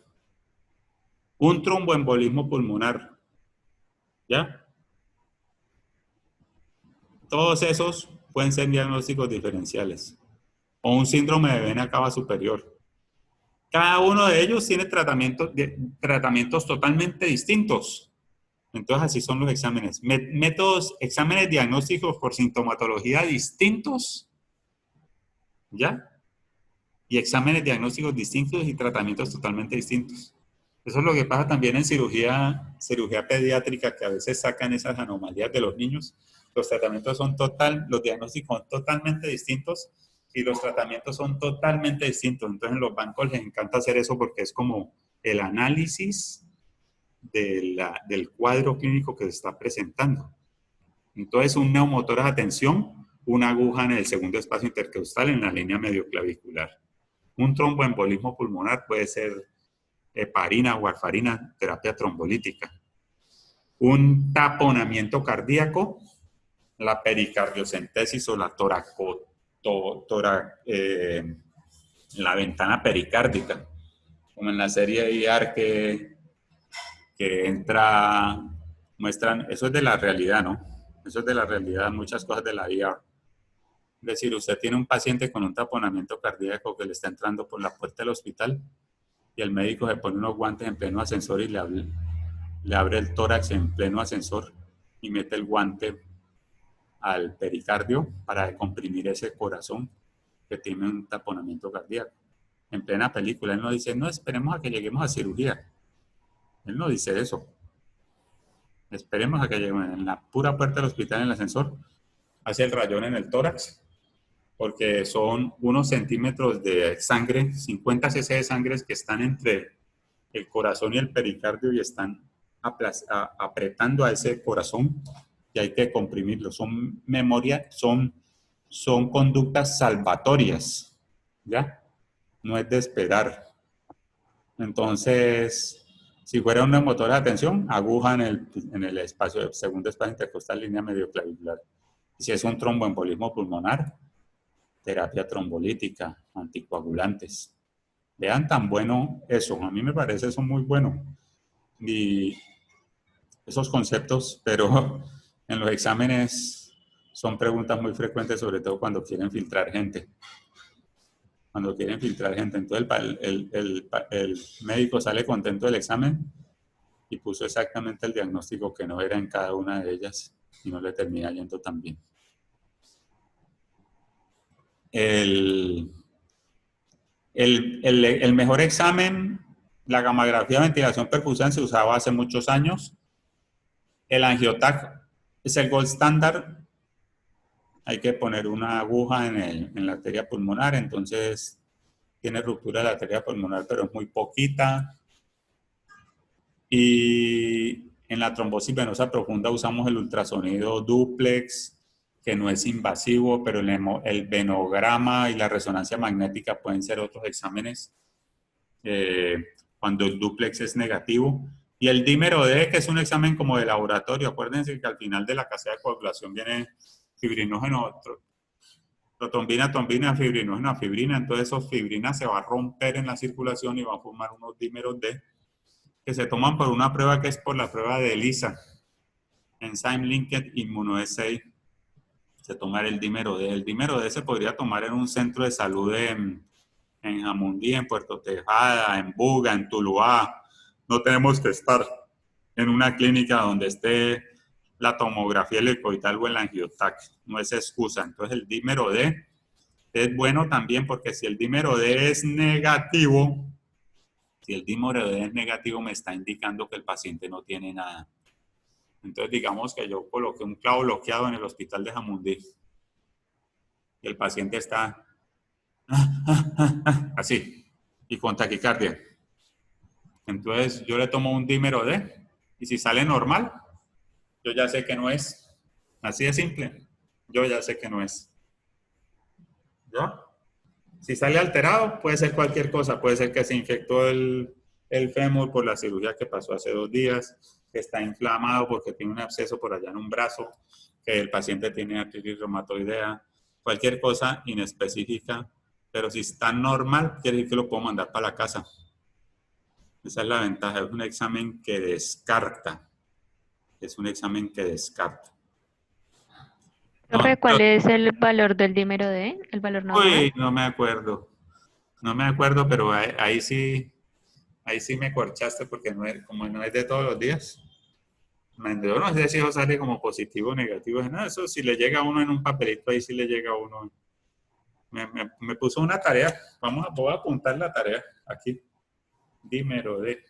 [SPEAKER 1] un tromboembolismo pulmonar, ¿ya? Todos esos pueden ser diagnósticos diferenciales. O un síndrome de vena cava superior. Cada uno de ellos tiene tratamientos totalmente distintos. Entonces así son los exámenes. Métodos, exámenes diagnósticos por sintomatología distintos, ¿ya? Y exámenes diagnósticos distintos y tratamientos totalmente distintos. Eso es lo que pasa también en cirugía pediátrica, que a veces sacan esas anomalías de los niños. Los tratamientos son los diagnósticos son totalmente distintos y los tratamientos son totalmente distintos. Entonces en los bancos les encanta hacer eso porque es como el análisis del cuadro clínico que se está presentando. Entonces un neumotórax, atención, una aguja en el segundo espacio intercostal en la línea medioclavicular. Un tromboembolismo pulmonar puede ser heparina, warfarina, terapia trombolítica. Un taponamiento cardíaco, la pericardiocentesis o la la ventana pericárdica, como en la serie IAR que muestran, eso es de la realidad, ¿no? Eso es de la realidad, muchas cosas de la IAR. Es decir, usted tiene un paciente con un taponamiento cardíaco que le está entrando por la puerta del hospital y el médico se pone unos guantes en pleno ascensor y le abre el tórax en pleno ascensor y mete el guante al pericardio para comprimir ese corazón que tiene un taponamiento cardíaco. En plena película, él no dice, no, esperemos a que lleguemos a cirugía. Él no dice eso. Esperemos a que lleguemos en la pura puerta del hospital, en el ascensor, hace el rayón en el tórax, porque son unos centímetros de sangre, 50 cc de sangre que están entre el corazón y el pericardio y están apretando a ese corazón y hay que comprimirlo. Son conductas salvatorias, ¿ya? No es de esperar. Entonces, si fuera un neumotórax de atención, aguja en el espacio, segundo espacio intercostal, línea medioclavicular. Si es un tromboembolismo pulmonar, terapia trombolítica, anticoagulantes. Vean tan bueno eso, a mí me parece eso muy bueno. Y esos conceptos, pero en los exámenes son preguntas muy frecuentes, sobre todo cuando quieren filtrar gente. Cuando quieren filtrar gente. Entonces el médico sale contento del examen y puso exactamente el diagnóstico que no era en cada una de ellas y no le termina yendo tan bien. El mejor examen, la gammagrafía de ventilación percusal, se usaba hace muchos años. El angiotac es el gold standard. Hay que poner una aguja en la arteria pulmonar, entonces tiene ruptura de la arteria pulmonar, pero es muy poquita. Y en la trombosis venosa profunda usamos el ultrasonido duplex, que no es invasivo, pero el venograma y la resonancia magnética pueden ser otros exámenes cuando el duplex es negativo. Y el dímero D, que es un examen como de laboratorio. Acuérdense que al final de la casilla de coagulación viene fibrinógeno, protrombina, trombina, fibrinógeno, fibrina. Entonces esos fibrinas se va a romper en la circulación y va a formar unos dímeros D que se toman por una prueba que es por la prueba de ELISA, Enzyme Linked Immunoassay. Se toma el dímero D. El dímero D se podría tomar en un centro de salud en Jamundí, en Puerto Tejada, en Buga, en Tuluá, no tenemos que estar en una clínica donde esté la tomografía helicoidal o el angiotac. No es excusa. Entonces el dímero D es bueno también porque si el dímero D es negativo, me está indicando que el paciente no tiene nada. Entonces digamos que yo coloqué un clavo bloqueado en el hospital de Jamundí y el paciente está así y con taquicardia. Entonces yo le tomo un dímero D y si sale normal, yo ya sé que no es. Así de simple. Yo ya sé que no es. ¿Ya? Si sale alterado, puede ser cualquier cosa. Puede ser que se infectó el fémur por la cirugía que pasó hace 2 días, que está inflamado porque tiene un absceso por allá en un brazo, que el paciente tiene artritis reumatoidea, cualquier cosa inespecífica. Pero si está normal, quiere decir que lo puedo mandar para la casa. Esa es la ventaja. Es un examen que descarta. Es un examen que descarta.
[SPEAKER 10] Profe, ¿cuál es el valor del dímero D? ¿El valor normal?
[SPEAKER 1] Uy, no me acuerdo. No me acuerdo, pero ahí sí me corchaste porque como no es de todos los días. Yo no sé si eso sale como positivo o negativo. No, eso si le llega a uno en un papelito, ahí sí le llega a uno. Me puso una tarea. Voy a apuntar la tarea aquí. Dímero D.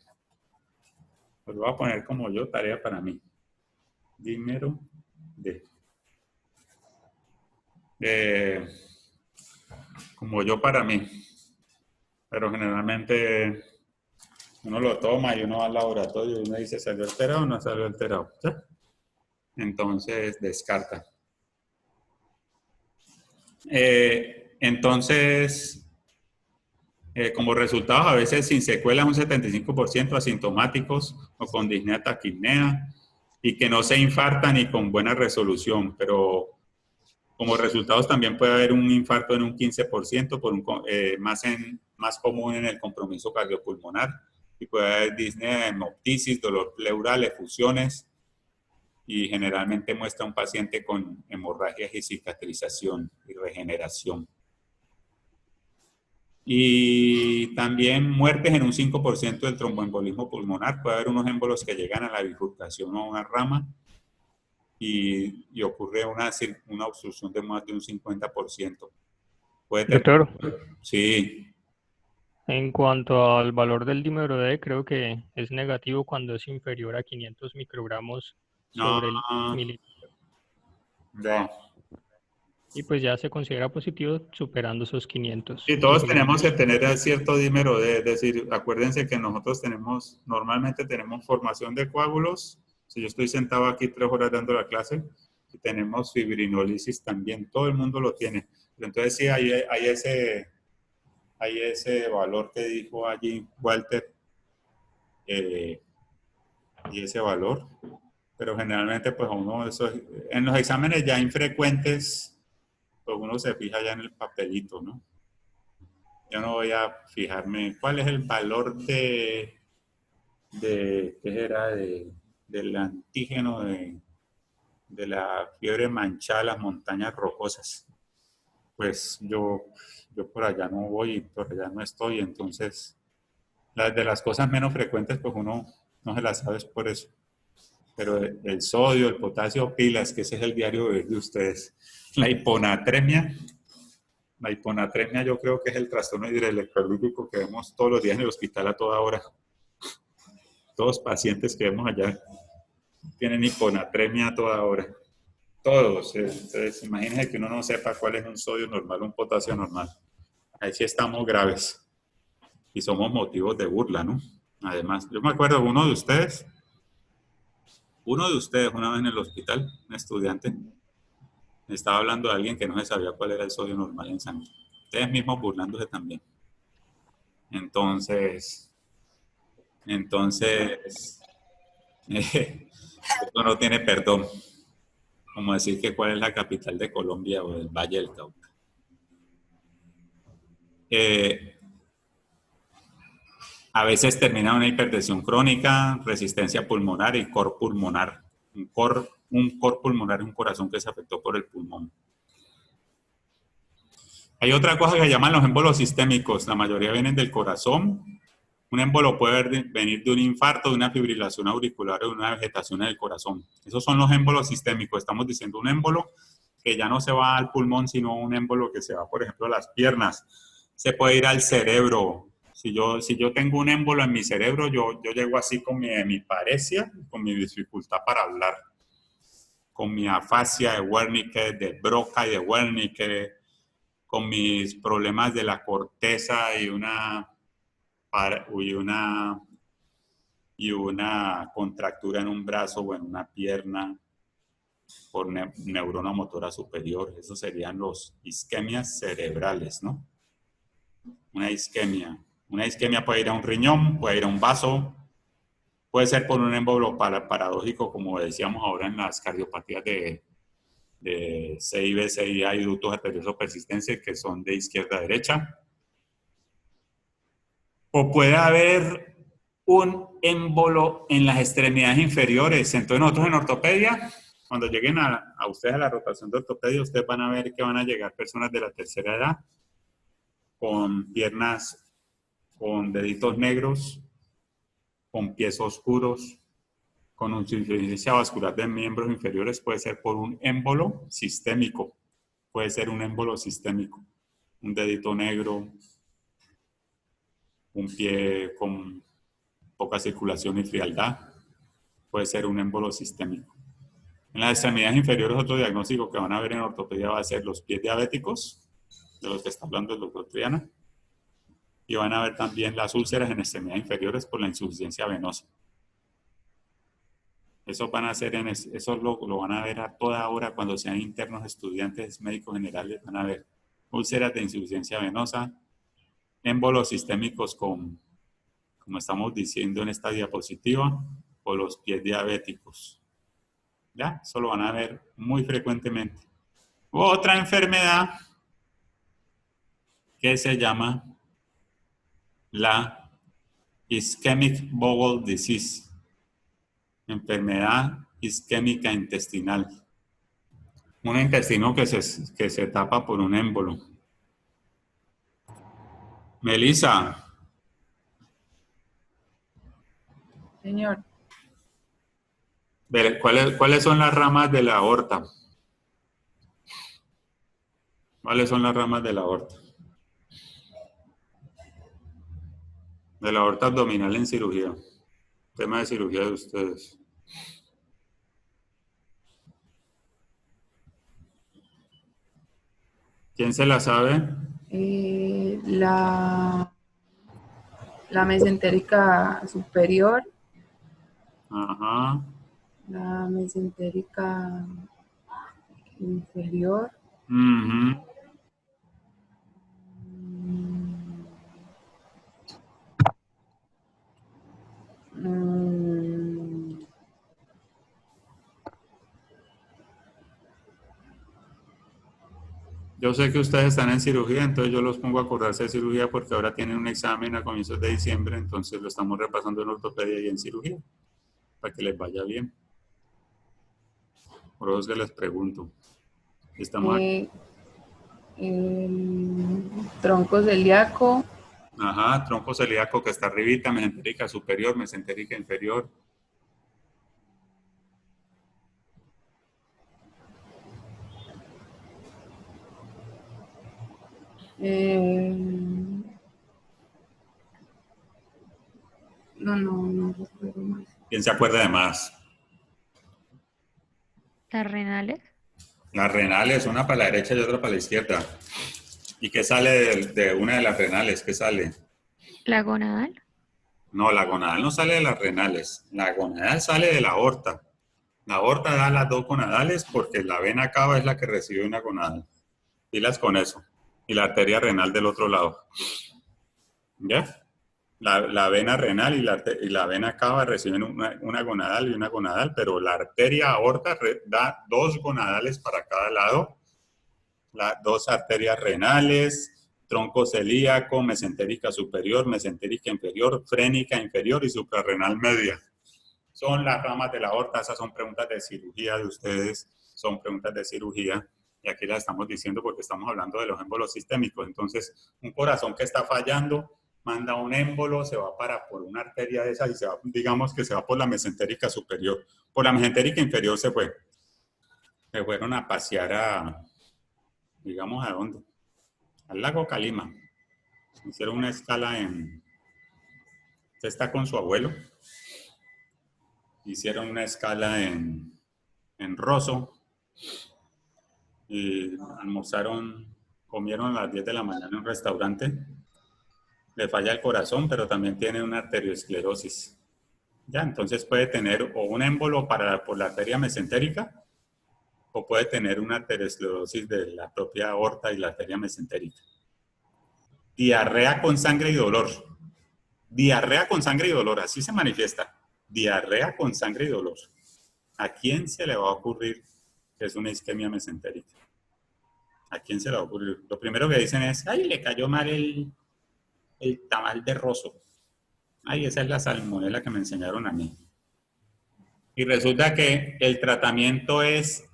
[SPEAKER 1] Pues lo voy a poner como yo, tarea para mí. Dímero D. Como yo para mí. Pero generalmente uno lo toma y uno va al laboratorio y uno dice, ¿salió alterado o no salió alterado? ¿Sí? Entonces descarta. Como resultados, a veces sin secuelas, un 75% asintomáticos o con disnea taquipnea y que no se infartan y con buena resolución, pero como resultados también puede haber un infarto en un 15%, más común en el compromiso cardiopulmonar, y puede haber disnea, hemoptisis, dolor pleural, efusiones, y generalmente muestra un paciente con hemorragias y cicatrización y regeneración. Y también muertes en un 5% del tromboembolismo pulmonar. Puede haber unos émbolos que llegan a la bifurcación o a una rama y ocurre una obstrucción de más de un 50%.
[SPEAKER 9] Doctor,
[SPEAKER 1] sí.
[SPEAKER 9] En cuanto al valor del dímero D, creo que es negativo cuando es inferior a 500 microgramos sobre el mililitro.
[SPEAKER 1] Ya.
[SPEAKER 9] Y pues ya se considera positivo superando esos 500.
[SPEAKER 1] Y todos tenemos que tener cierto dímero D, es decir, acuérdense que nosotros normalmente tenemos formación de coágulos. Si yo estoy sentado aquí 3 horas dando la clase, y tenemos fibrinólisis también, todo el mundo lo tiene. Pero entonces sí, hay ese valor que dijo allí Walter, y ese valor. Pero generalmente, pues en los exámenes ya infrecuentes, pues uno se fija ya en el papelito, ¿no? Yo no voy a fijarme cuál es el valor ¿qué era? Del antígeno de la fiebre manchada de las montañas rocosas. Pues yo por allá no voy, por allá no estoy, entonces de las cosas menos frecuentes, pues uno no se las sabe por eso. Pero el sodio, el potasio, pilas, que ese es el diario de ustedes. La hiponatremia yo creo que es el trastorno hidroelectrolítico que vemos todos los días en el hospital a toda hora. Todos los pacientes que vemos allá tienen hiponatremia a toda hora. Todos. Entonces, imagínense que uno no sepa cuál es un sodio normal, un potasio normal. Ahí sí estamos graves. Y somos motivos de burla, ¿no? Además, yo me acuerdo de uno de ustedes una vez en el hospital, un estudiante, estaba hablando de alguien que no se sabía cuál era el sodio normal en sangre. Ustedes mismos burlándose también. Entonces, esto no tiene perdón. Como decir que cuál es la capital de Colombia o del Valle del Cauca. A veces termina una hipertensión crónica, resistencia pulmonar y cor pulmonar. Un cor pulmonar es un corazón que se afectó por el pulmón. Hay otra cosa que llaman los émbolos sistémicos. La mayoría vienen del corazón. Un émbolo puede venir de un infarto, de una fibrilación auricular o de una vegetación en el corazón. Esos son los émbolos sistémicos. Estamos diciendo un émbolo que ya no se va al pulmón, sino un émbolo que se va, por ejemplo, a las piernas. Se puede ir al cerebro. Si yo tengo un émbolo en mi cerebro, yo llego así con mi hemiparesia, con mi dificultad para hablar, con mi afasia de Wernicke, de Broca y de Wernicke, con mis problemas de la corteza y una contractura en un brazo o en una pierna por neurona motora superior. Esos serían los isquemias cerebrales, ¿no? Una isquemia puede ir a un riñón, puede ir a un vaso, puede ser por un émbolo paradójico, como decíamos ahora en las cardiopatías de CIB, CIA y ductos arteriosos persistentes, que son de izquierda a derecha. O puede haber un émbolo en las extremidades inferiores. Entonces nosotros en ortopedia, cuando lleguen a ustedes a la rotación de ortopedia, ustedes van a ver que van a llegar personas de la tercera edad con piernas, con deditos negros, con pies oscuros, con insuficiencia vascular de miembros inferiores. Puede ser por un émbolo sistémico. Puede ser un émbolo sistémico. Un dedito negro, un pie con poca circulación y frialdad, puede ser un émbolo sistémico. En las extremidades inferiores, otro diagnóstico que van a ver en ortopedia va a ser los pies diabéticos, de los que está hablando el doctor Triana, y van a ver también las úlceras en extremidades inferiores por la insuficiencia venosa. Eso lo van a ver a toda hora cuando sean internos estudiantes médicos generales, van a ver úlceras de insuficiencia venosa, émbolos sistémicos como estamos diciendo en esta diapositiva, o los pies diabéticos. ¿Ya? Eso lo van a ver muy frecuentemente. Otra enfermedad que se llama la Ischemic Bowel Disease, enfermedad isquémica intestinal. Un intestino que se tapa por un émbolo. Melissa.
[SPEAKER 4] Señor.
[SPEAKER 1] ¿Cuáles son las ramas de la aorta? ¿Cuáles son las ramas de la aorta? De la aorta abdominal en cirugía. Tema de cirugía de ustedes. ¿Quién se la sabe?
[SPEAKER 4] La mesentérica superior.
[SPEAKER 1] Ajá.
[SPEAKER 4] La mesentérica inferior.
[SPEAKER 1] Uh-huh. Yo sé que ustedes están en cirugía, entonces yo los pongo a acordarse de cirugía porque ahora tienen un examen a comienzos de diciembre, entonces lo estamos repasando en ortopedia y en cirugía, para que les vaya bien. Por eso que les pregunto. Estamos aquí.
[SPEAKER 4] El tronco celíaco.
[SPEAKER 1] Ajá, tronco celíaco que está arribita, mesentérica superior, mesentérica inferior.
[SPEAKER 4] No recuerdo más.
[SPEAKER 1] ¿Quién se acuerda de más?
[SPEAKER 10] ¿Las renales?
[SPEAKER 1] Las renales, una para la derecha y otra para la izquierda. ¿Y qué sale de una de las renales? ¿Qué sale?
[SPEAKER 10] ¿La gonadal?
[SPEAKER 1] No, la gonadal no sale de las renales. La gonadal sale de la aorta. La aorta da las dos gonadales porque la vena cava es la que recibe una gonadal. Pilas con eso. Y la arteria renal del otro lado. ¿Ya? La vena renal y la vena cava reciben una gonadal y una gonadal, pero la arteria aorta da dos gonadales para cada lado. Las dos arterias renales, tronco celíaco, mesentérica superior, mesentérica inferior, frénica inferior y suprarrenal media. Son las ramas de la aorta. Esas son preguntas de cirugía de ustedes, son preguntas de cirugía. Y aquí las estamos diciendo porque estamos hablando de los émbolos sistémicos. Entonces, un corazón que está fallando manda un émbolo, se va por una arteria de esas y se va, digamos que se va por la mesentérica superior. Por la mesentérica inferior se fue. Se fueron a pasear digamos, ¿a dónde? Al lago Calima. Hicieron una escala usted está con su abuelo. Hicieron una escala en Rosso. Y comieron a las 10 de la mañana en un restaurante. Le falla el corazón, pero también tiene una arteriosclerosis. Ya, entonces puede tener o un émbolo por la arteria mesentérica, o puede tener una arteriosclerosis de la propia aorta y la arteria mesentérica. Diarrea con sangre y dolor. Diarrea con sangre y dolor, así se manifiesta. Diarrea con sangre y dolor. ¿A quién se le va a ocurrir que es una isquemia mesentérica? ¿A quién se le va a ocurrir? Lo primero que dicen es, ay, le cayó mal el tamal de Rosso. Ay, esa es la salmonela que me enseñaron a mí. Y resulta que el tratamiento es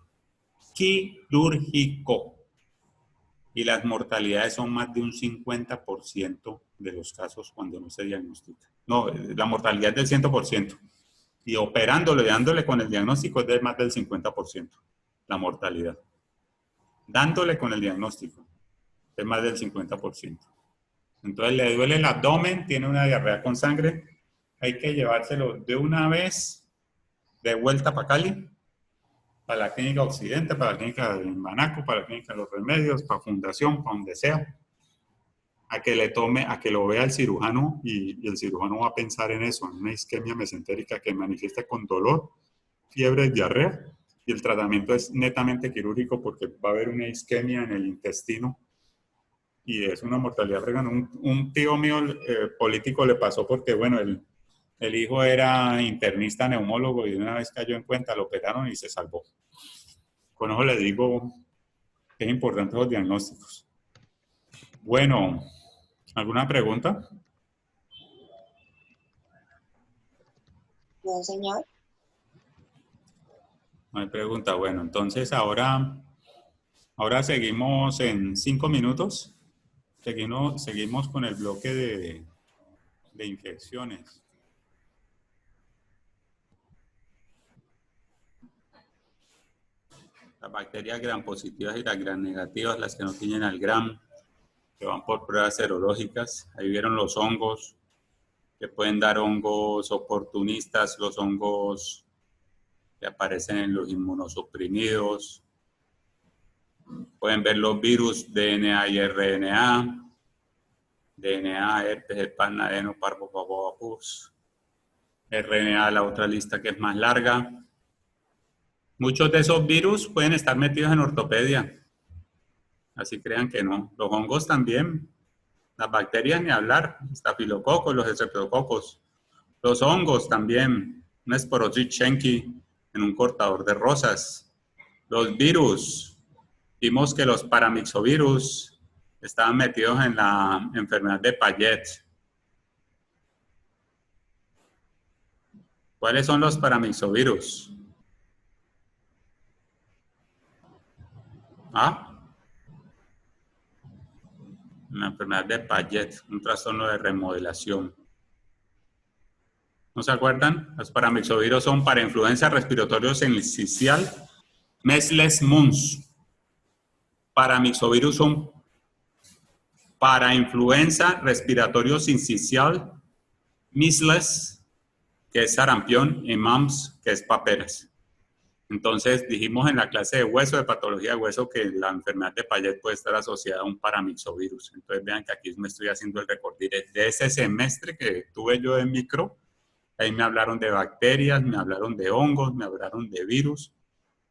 [SPEAKER 1] quirúrgico. Y las mortalidades son más de un 50% de los casos cuando no se diagnostica. No, la mortalidad es del 100%. Y operándole, dándole con el diagnóstico es de más del 50%. La mortalidad. Dándole con el diagnóstico es más del 50%. Entonces le duele el abdomen, tiene una diarrea con sangre. Hay que llevárselo de una vez de vuelta para Cali, para la clínica Occidente, para la clínica de Manaco, para la clínica de los Remedios, para Fundación, para donde sea, a que lo vea el cirujano y el cirujano va a pensar en eso, en una isquemia mesentérica que manifiesta con dolor, fiebre, diarrea, y el tratamiento es netamente quirúrgico porque va a haber una isquemia en el intestino y es una mortalidad fregada. Un tío mío político le pasó porque, bueno, el hijo era internista neumólogo y de una vez cayó en cuenta, lo operaron y se salvó. Con eso le digo que es importante los diagnósticos. Bueno, ¿alguna pregunta?
[SPEAKER 11] No, señor.
[SPEAKER 1] No hay pregunta. Bueno, entonces ahora seguimos en 5 minutos. Seguimos con el bloque de infecciones. Las bacterias gram positivas y las gram negativas, las que no tienen al gram, que van por pruebas serológicas. Ahí vieron los hongos, que pueden dar hongos oportunistas, los hongos que aparecen en los inmunosuprimidos. Pueden ver los virus DNA y RNA. DNA, herpes, herpes, adeno, parvovirus. RNA, la otra lista que es más larga. Muchos de esos virus pueden estar metidos en ortopedia. Así crean que no. Los hongos también. Las bacterias ni hablar. Estafilococos, los estreptococos. Los hongos también. Un Sporozoite Schenki en un cortador de rosas. Los virus. Vimos que los paramyxovirus estaban metidos en la enfermedad de Payet. ¿Cuáles son los paramyxovirus? Una enfermedad de Payet, un trastorno de remodelación. ¿No se acuerdan? Los paramyxovirus son para influenza respiratorio sincicial, measles, mumps. Paramyxovirus son para influenza respiratorio sincicial, measles, que es sarampión, y mumps, que es paperas. Entonces, dijimos en la clase de hueso, de patología de hueso, que la enfermedad de Payet puede estar asociada a un paramyxovirus. Entonces, vean que aquí me estoy haciendo el recorrido de ese semestre que tuve yo de micro. Ahí me hablaron de bacterias, me hablaron de hongos, me hablaron de virus,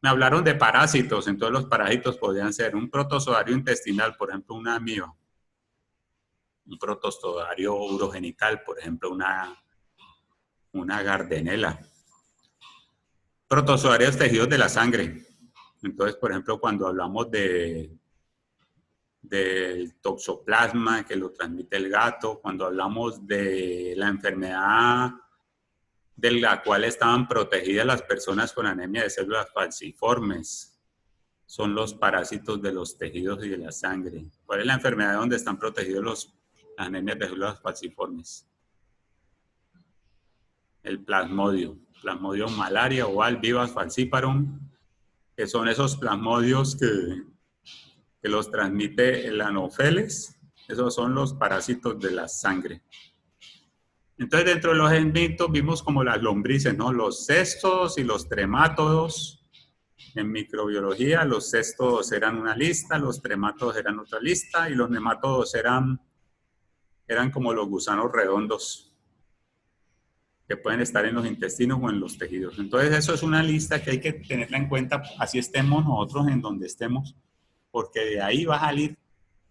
[SPEAKER 1] me hablaron de parásitos. Entonces, los parásitos podrían ser un protozoario intestinal, por ejemplo, una amiba. Un protozoario urogenital, por ejemplo, una Gardnerella. Protozoarios tejidos de la sangre. Entonces, por ejemplo, cuando hablamos del toxoplasma que lo transmite el gato, cuando hablamos de la enfermedad de la cual estaban protegidas las personas con anemia de células falciformes, son los parásitos de los tejidos y de la sangre. ¿Cuál es la enfermedad donde están protegidos las anemias de células falciformes. El plasmodium malaria, oval, vivas, falciparum, que son esos plasmodios que los transmite el Anopheles. Esos son los parásitos de la sangre. Entonces, dentro de los helmintos vimos como las lombrices, ¿no? Los cestos y los tremátodos. En microbiología, los cestos eran una lista, los tremátodos eran otra lista, y los nemátodos eran como los gusanos redondos que pueden estar en los intestinos o en los tejidos. Entonces, eso es una lista que hay que tenerla en cuenta, así estemos nosotros en donde estemos, porque de ahí va a salir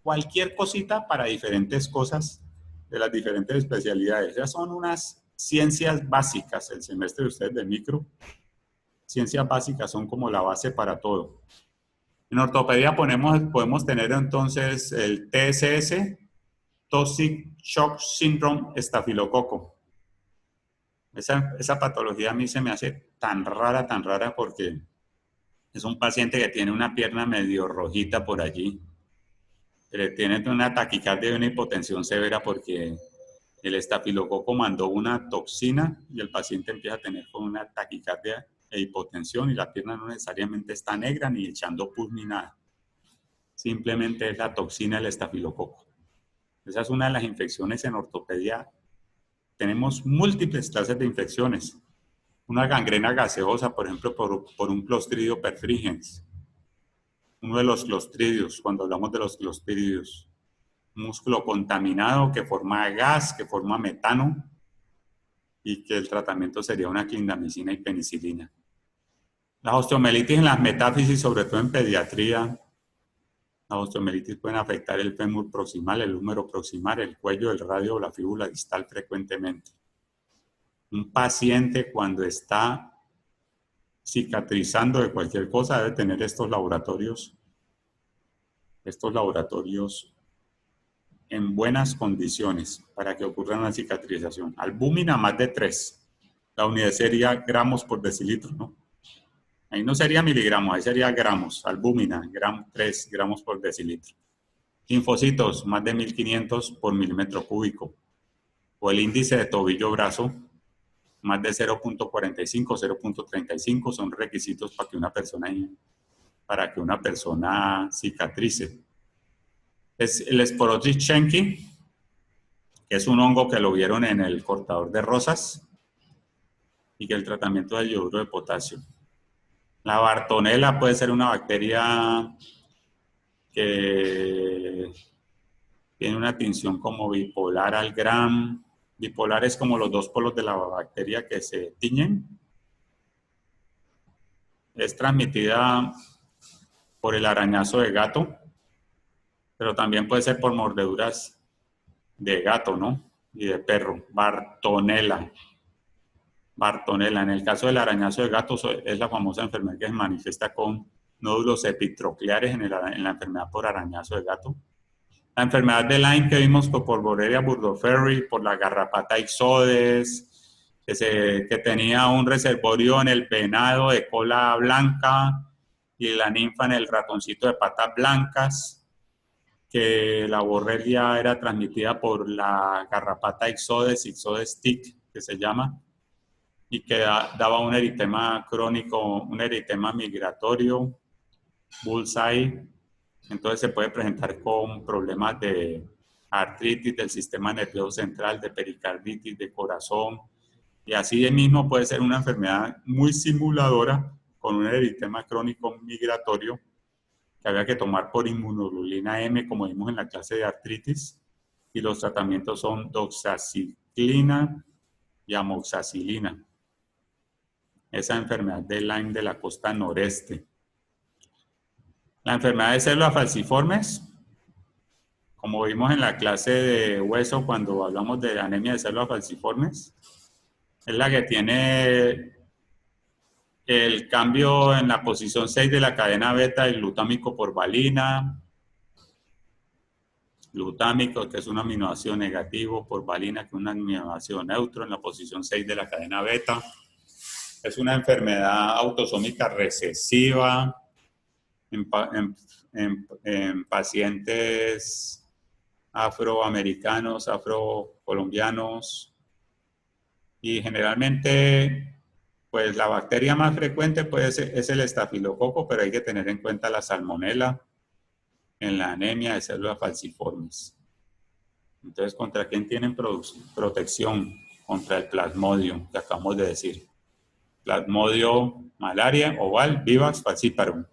[SPEAKER 1] cualquier cosita para diferentes cosas de las diferentes especialidades. Esas son unas ciencias básicas, el semestre de ustedes de micro. Ciencias básicas son como la base para todo. En ortopedia podemos tener entonces el TSS, Toxic Shock Syndrome Estafilococo. Esa patología a mí se me hace tan rara, porque es un paciente que tiene una pierna medio rojita por allí. Tiene una taquicardia y una hipotensión severa porque el estafilococo mandó una toxina y el paciente empieza a tener con una taquicardia e hipotensión, y la pierna no necesariamente está negra ni echando pus ni nada. Simplemente es la toxina del estafilococo. Esa es una de las infecciones en ortopedia. Tenemos múltiples clases de infecciones. Una gangrena gaseosa, por ejemplo, por un Clostridio perfringens. Uno de los clostridios, cuando hablamos de los clostridios. Un músculo contaminado que forma gas, que forma metano, y que el tratamiento sería una clindamicina y penicilina. Las osteomelitis en las metáfisis, sobre todo en pediatría, las osteomelitis pueden afectar el fémur proximal, el húmero proximal, el cuello, el radio o la fíbula distal frecuentemente. Un paciente cuando está cicatrizando de cualquier cosa debe tener estos laboratorios en buenas condiciones para que ocurra una cicatrización. Albúmina más de 3. La unidad sería gramos por decilitro, ¿no? Ahí no sería miligramos, ahí sería gramos. Albúmina, 3 gramos por decilitro. Linfocitos, más de 1500 por milímetro cúbico. O el índice de tobillo-brazo, más de 0.45, 0.35, son requisitos para que una persona cicatrice. Es el Sporotrix schenki, que es un hongo que lo vieron en el cortador de rosas, y que el tratamiento del yoduro de potasio. La Bartonella puede ser una bacteria que tiene una tinción como bipolar al Gram. Bipolar es como los dos polos de la bacteria que se tiñen. Es transmitida por el arañazo de gato, pero también puede ser por mordeduras de gato, ¿no? Y de perro. Bartonella. Bartonella. En el caso del arañazo de gato es la famosa enfermedad que se manifiesta con nódulos epitrocleares en la enfermedad por arañazo de gato. La enfermedad de Lyme que vimos por Borrelia burgdorferi, por la garrapata ixodes, que tenía un reservorio en el venado de cola blanca y la ninfa en el ratoncito de patas blancas, que la borrelia era transmitida por la garrapata ixodes tick, que se llama, y que daba un eritema crónico, un eritema migratorio, bullseye. Entonces se puede presentar con problemas de artritis del sistema nervioso central, de pericarditis, de corazón, y así de mismo puede ser una enfermedad muy simuladora con un eritema crónico migratorio que había que tomar por inmunoglobulina M, como vimos en la clase de artritis, y los tratamientos son doxaciclina y amoxicilina. Esa enfermedad de Lyme de la costa noreste. La enfermedad de células falciformes, como vimos en la clase de hueso cuando hablamos de anemia de células falciformes, es la que tiene el cambio en la posición 6 de la cadena beta del glutámico por valina. Glutámico, que es un aminoácido negativo, por valina, que es un aminoácido neutro en la posición 6 de la cadena beta. Es una enfermedad autosómica recesiva en pacientes afroamericanos, afrocolombianos, y generalmente pues la bacteria más frecuente es el estafilococo, pero hay que tener en cuenta la salmonela en la anemia de células falciformes. Entonces, ¿contra quién tienen protección? Contra el plasmodio, que acabamos de decir. Plasmodio malaria, oval, vivax, falciparum.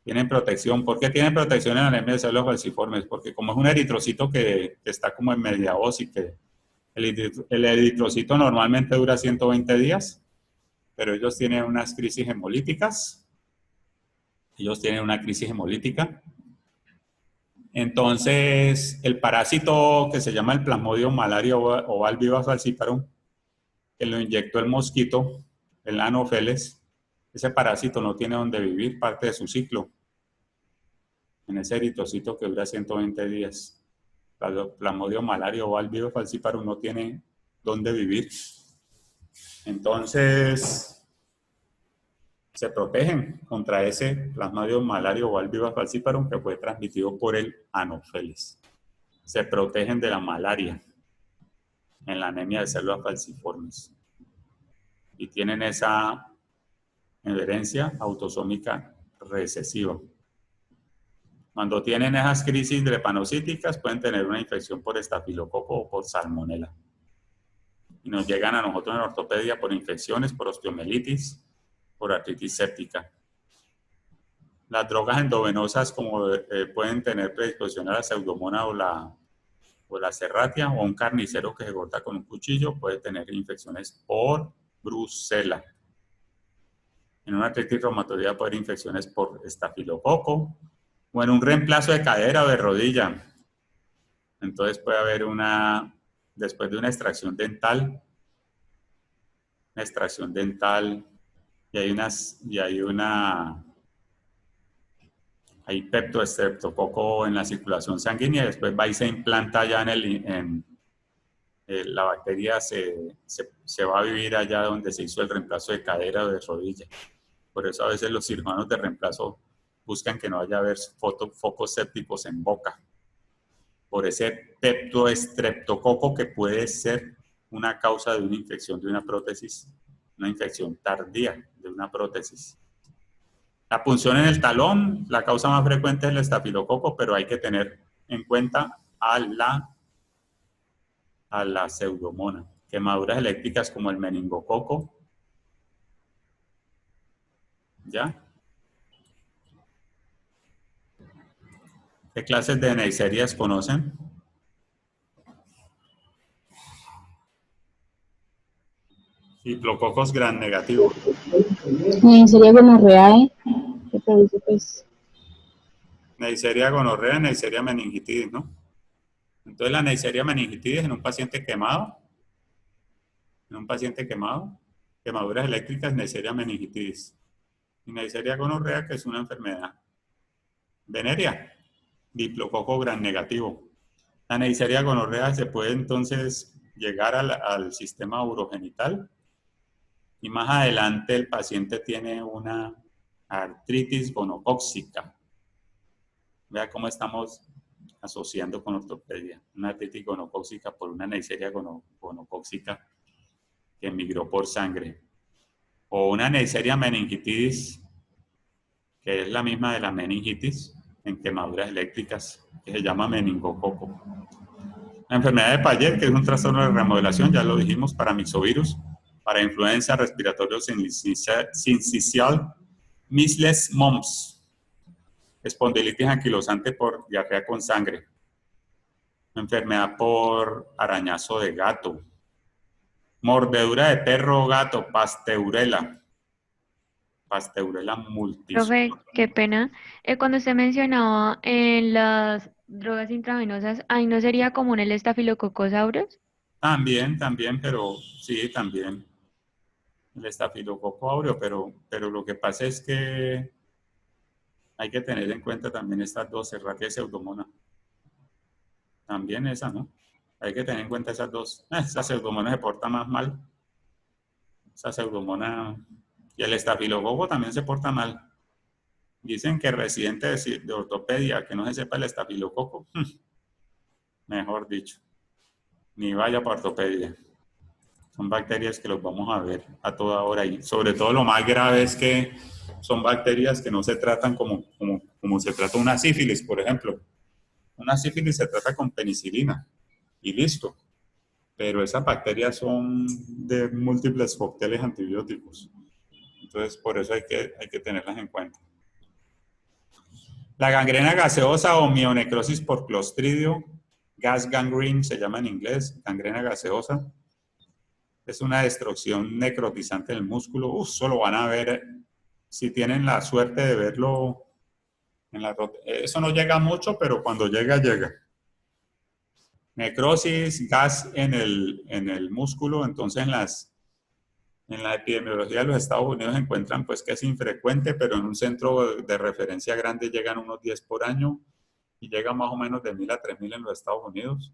[SPEAKER 1] Tienen protección. ¿Por qué tienen protección en la anemia de células falciformes? Porque como es un eritrocito que está como en media voz y que el eritrocito normalmente dura 120 días, pero ellos tienen unas crisis hemolíticas. Ellos tienen una crisis hemolítica. Entonces, el parásito que se llama el Plasmodium malaria oval vivax falciparum, que lo inyectó el mosquito, el Anopheles, ese parásito no tiene donde vivir parte de su ciclo. En ese eritrocito que dura 120 días. Plasmodium malaria oval vivax falciparum no tiene donde vivir. Entonces, se protegen contra ese Plasmodium malaria oval vivax falciparum que fue transmitido por el Anopheles. Se protegen de la malaria en la anemia de células falciformes. Y tienen esa herencia autosómica recesiva. Cuando tienen esas crisis drepanocíticas pueden tener una infección por estafilococo o por salmonela. Y nos llegan a nosotros en ortopedia por infecciones, por osteomelitis, por artritis séptica. Las drogas endovenosas como pueden tener predisposición a la pseudomonas o la serratia, o un carnicero que se corta con un cuchillo puede tener infecciones por brucela. En una artritis reumatoidea puede haber infecciones por estafilococo, o en un reemplazo de cadera o de rodilla. Entonces puede haber después de una extracción dental, hay peptoestreptococo en la circulación sanguínea, y después va y se implanta ya la bacteria se va a vivir allá donde se hizo el reemplazo de cadera o de rodilla. Por eso a veces los cirujanos de reemplazo buscan que no haya haber focos sépticos en boca. Por ese peptoestreptococo que puede ser una causa de una infección de una prótesis, una infección tardía de una prótesis. La punción en el talón, la causa más frecuente es el estafilococo, pero hay que tener en cuenta a la pseudomona. Quemaduras eléctricas como el meningococo. ¿Ya? ¿Qué clases de neiserias conocen? Diplococos gram negativo.
[SPEAKER 11] Neisseria gonorrhoeae, que produce pues...
[SPEAKER 1] Neisseria gonorrea, Neisseria meningitidis, ¿no? Entonces la Neisseria meningitidis en un paciente quemado, quemaduras eléctricas, Neisseria meningitidis. Y Neisseria gonorrea, que es una enfermedad venérea, diplococo gram negativo. La Neisseria gonorrea se puede entonces llegar al sistema urogenital, y más adelante el paciente tiene una artritis gonocóxica. Vea cómo estamos asociando con ortopedia. Una artritis gonocóxica por una Neisseria gonocóxica que migró por sangre. O una Neisseria meningitidis, que es la misma de la meningitis, en quemaduras eléctricas, que se llama meningococo. La enfermedad de Paget, que es un trastorno de remodelación, ya lo dijimos, para mixovirus, para influenza, respiratorio sincicial, measles, mumps, espondilitis anquilosante por diarrea con sangre, enfermedad por arañazo de gato, mordedura de perro o gato, pasteurela multis.
[SPEAKER 10] Profe, qué pena. Cuando usted mencionaba las drogas intravenosas, ¿ahí no sería común el Staphylococcus aureus?
[SPEAKER 1] También, pero sí, también. El estafilococo áureo, pero lo que pasa es que hay que tener en cuenta también estas dos, serratia y pseudomonas. También esa, ¿no? Hay que tener en cuenta esas dos. Esa pseudomona se porta más mal. Esa pseudomona y el estafilococo también se porta mal. Dicen que residente de ortopedia, que no se sepa el estafilococo, mejor dicho. Ni vaya para ortopedia. Son bacterias que los vamos a ver a toda hora y sobre todo lo más grave es que son bacterias que no se tratan como se trata una sífilis, por ejemplo. Una sífilis se trata con penicilina y listo. Pero esas bacterias son de múltiples cócteles antibióticos. Entonces, por eso hay que tenerlas en cuenta. La gangrena gaseosa o mionecrosis por Clostridio, gas gangrene se llama en inglés, gangrena gaseosa. Es una destrucción necrotizante del músculo. Solo van a ver, si tienen la suerte de verlo, eso no llega mucho, pero cuando llega, llega. Necrosis, gas en el músculo, entonces en la epidemiología de los Estados Unidos encuentran pues que es infrecuente, pero en un centro de referencia grande llegan unos 10 por año y llega más o menos de 1.000 a 3.000 en los Estados Unidos.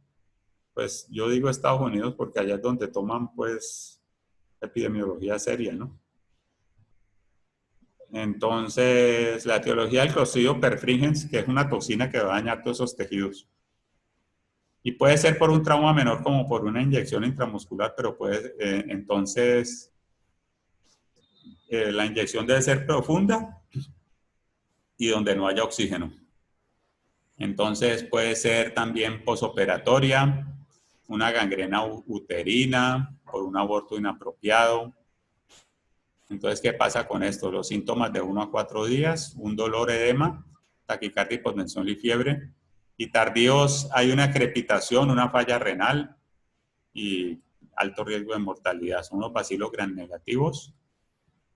[SPEAKER 1] Pues yo digo Estados Unidos porque allá es donde toman pues epidemiología seria, ¿no? Entonces, la etiología del Clostridio perfringens, que es una toxina que va a dañar todos esos tejidos. Y puede ser por un trauma menor como por una inyección intramuscular, pero puede, entonces, la inyección debe ser profunda y donde no haya oxígeno. Entonces, puede ser también posoperatoria, una gangrena uterina, por un aborto inapropiado. Entonces, ¿qué pasa con esto? Los síntomas de 1 a 4 días, un dolor, edema, taquicardia, hipotensión y fiebre. Y tardíos, hay una crepitación, una falla renal y alto riesgo de mortalidad. Son los bacilos gram negativos.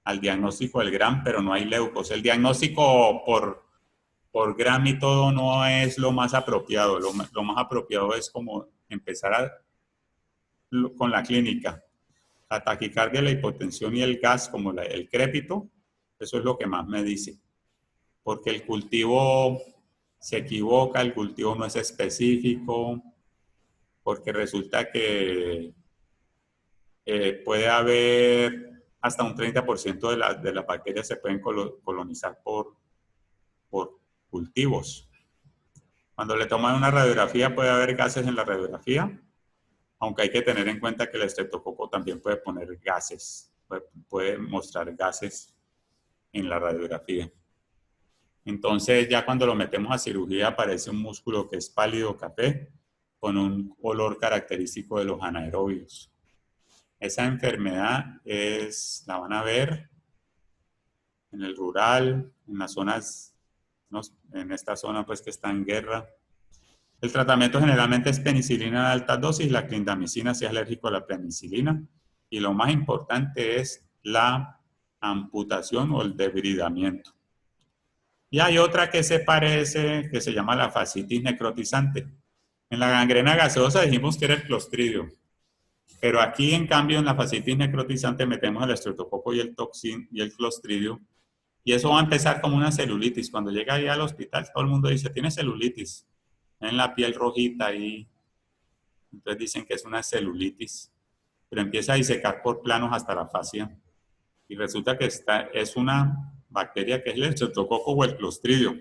[SPEAKER 1] Al diagnóstico del gram, pero no hay leucos. El diagnóstico por gram y todo no es lo más apropiado. Lo más apropiado es como empezar con la clínica. La taquicardia, la hipotensión y el gas, como el crépito, eso es lo que más me dice. Porque el cultivo se equivoca, el cultivo no es específico, porque resulta que puede haber hasta un 30% de las bacterias se pueden colonizar por cultivos. Cuando le toman una radiografía puede haber gases en la radiografía, aunque hay que tener en cuenta que el estreptococo también puede poner gases, puede mostrar gases en la radiografía. Entonces ya cuando lo metemos a cirugía aparece un músculo que es pálido café con un olor característico de los anaerobios. Esa enfermedad la van a ver en el rural, en las zonas, en esta zona pues que está en guerra. El tratamiento generalmente es penicilina de alta dosis, la clindamicina si es alérgico a la penicilina. Y lo más importante es la amputación o el debridamiento. Y hay otra que se parece, que se llama la fascitis necrotizante. En la gangrena gaseosa dijimos que era el Clostridio. Pero aquí, en cambio, en la fascitis necrotizante metemos el estreptococo y el toxin y el Clostridio. Y eso va a empezar como una celulitis. Cuando llega ahí al hospital, todo el mundo dice, tiene celulitis. En la piel rojita ahí. Entonces dicen que es una celulitis. Pero empieza a disecar por planos hasta la fascia. Y resulta que es una bacteria que es el estreptococo o el Clostridio,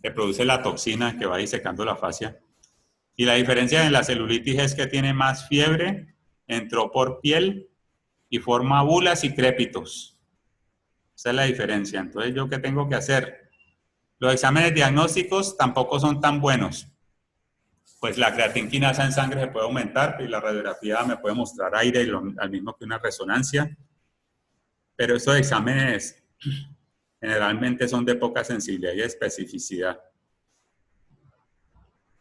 [SPEAKER 1] que produce la toxina que va disecando la fascia. Y la diferencia en la celulitis es que tiene más fiebre, entró por piel y forma bulas y crépitos. Esa es la diferencia. Entonces, ¿yo qué tengo que hacer? Los exámenes diagnósticos tampoco son tan buenos. Pues la creatinquinasa en sangre se puede aumentar y la radiografía me puede mostrar aire y al mismo que una resonancia. Pero estos exámenes generalmente son de poca sensibilidad y especificidad.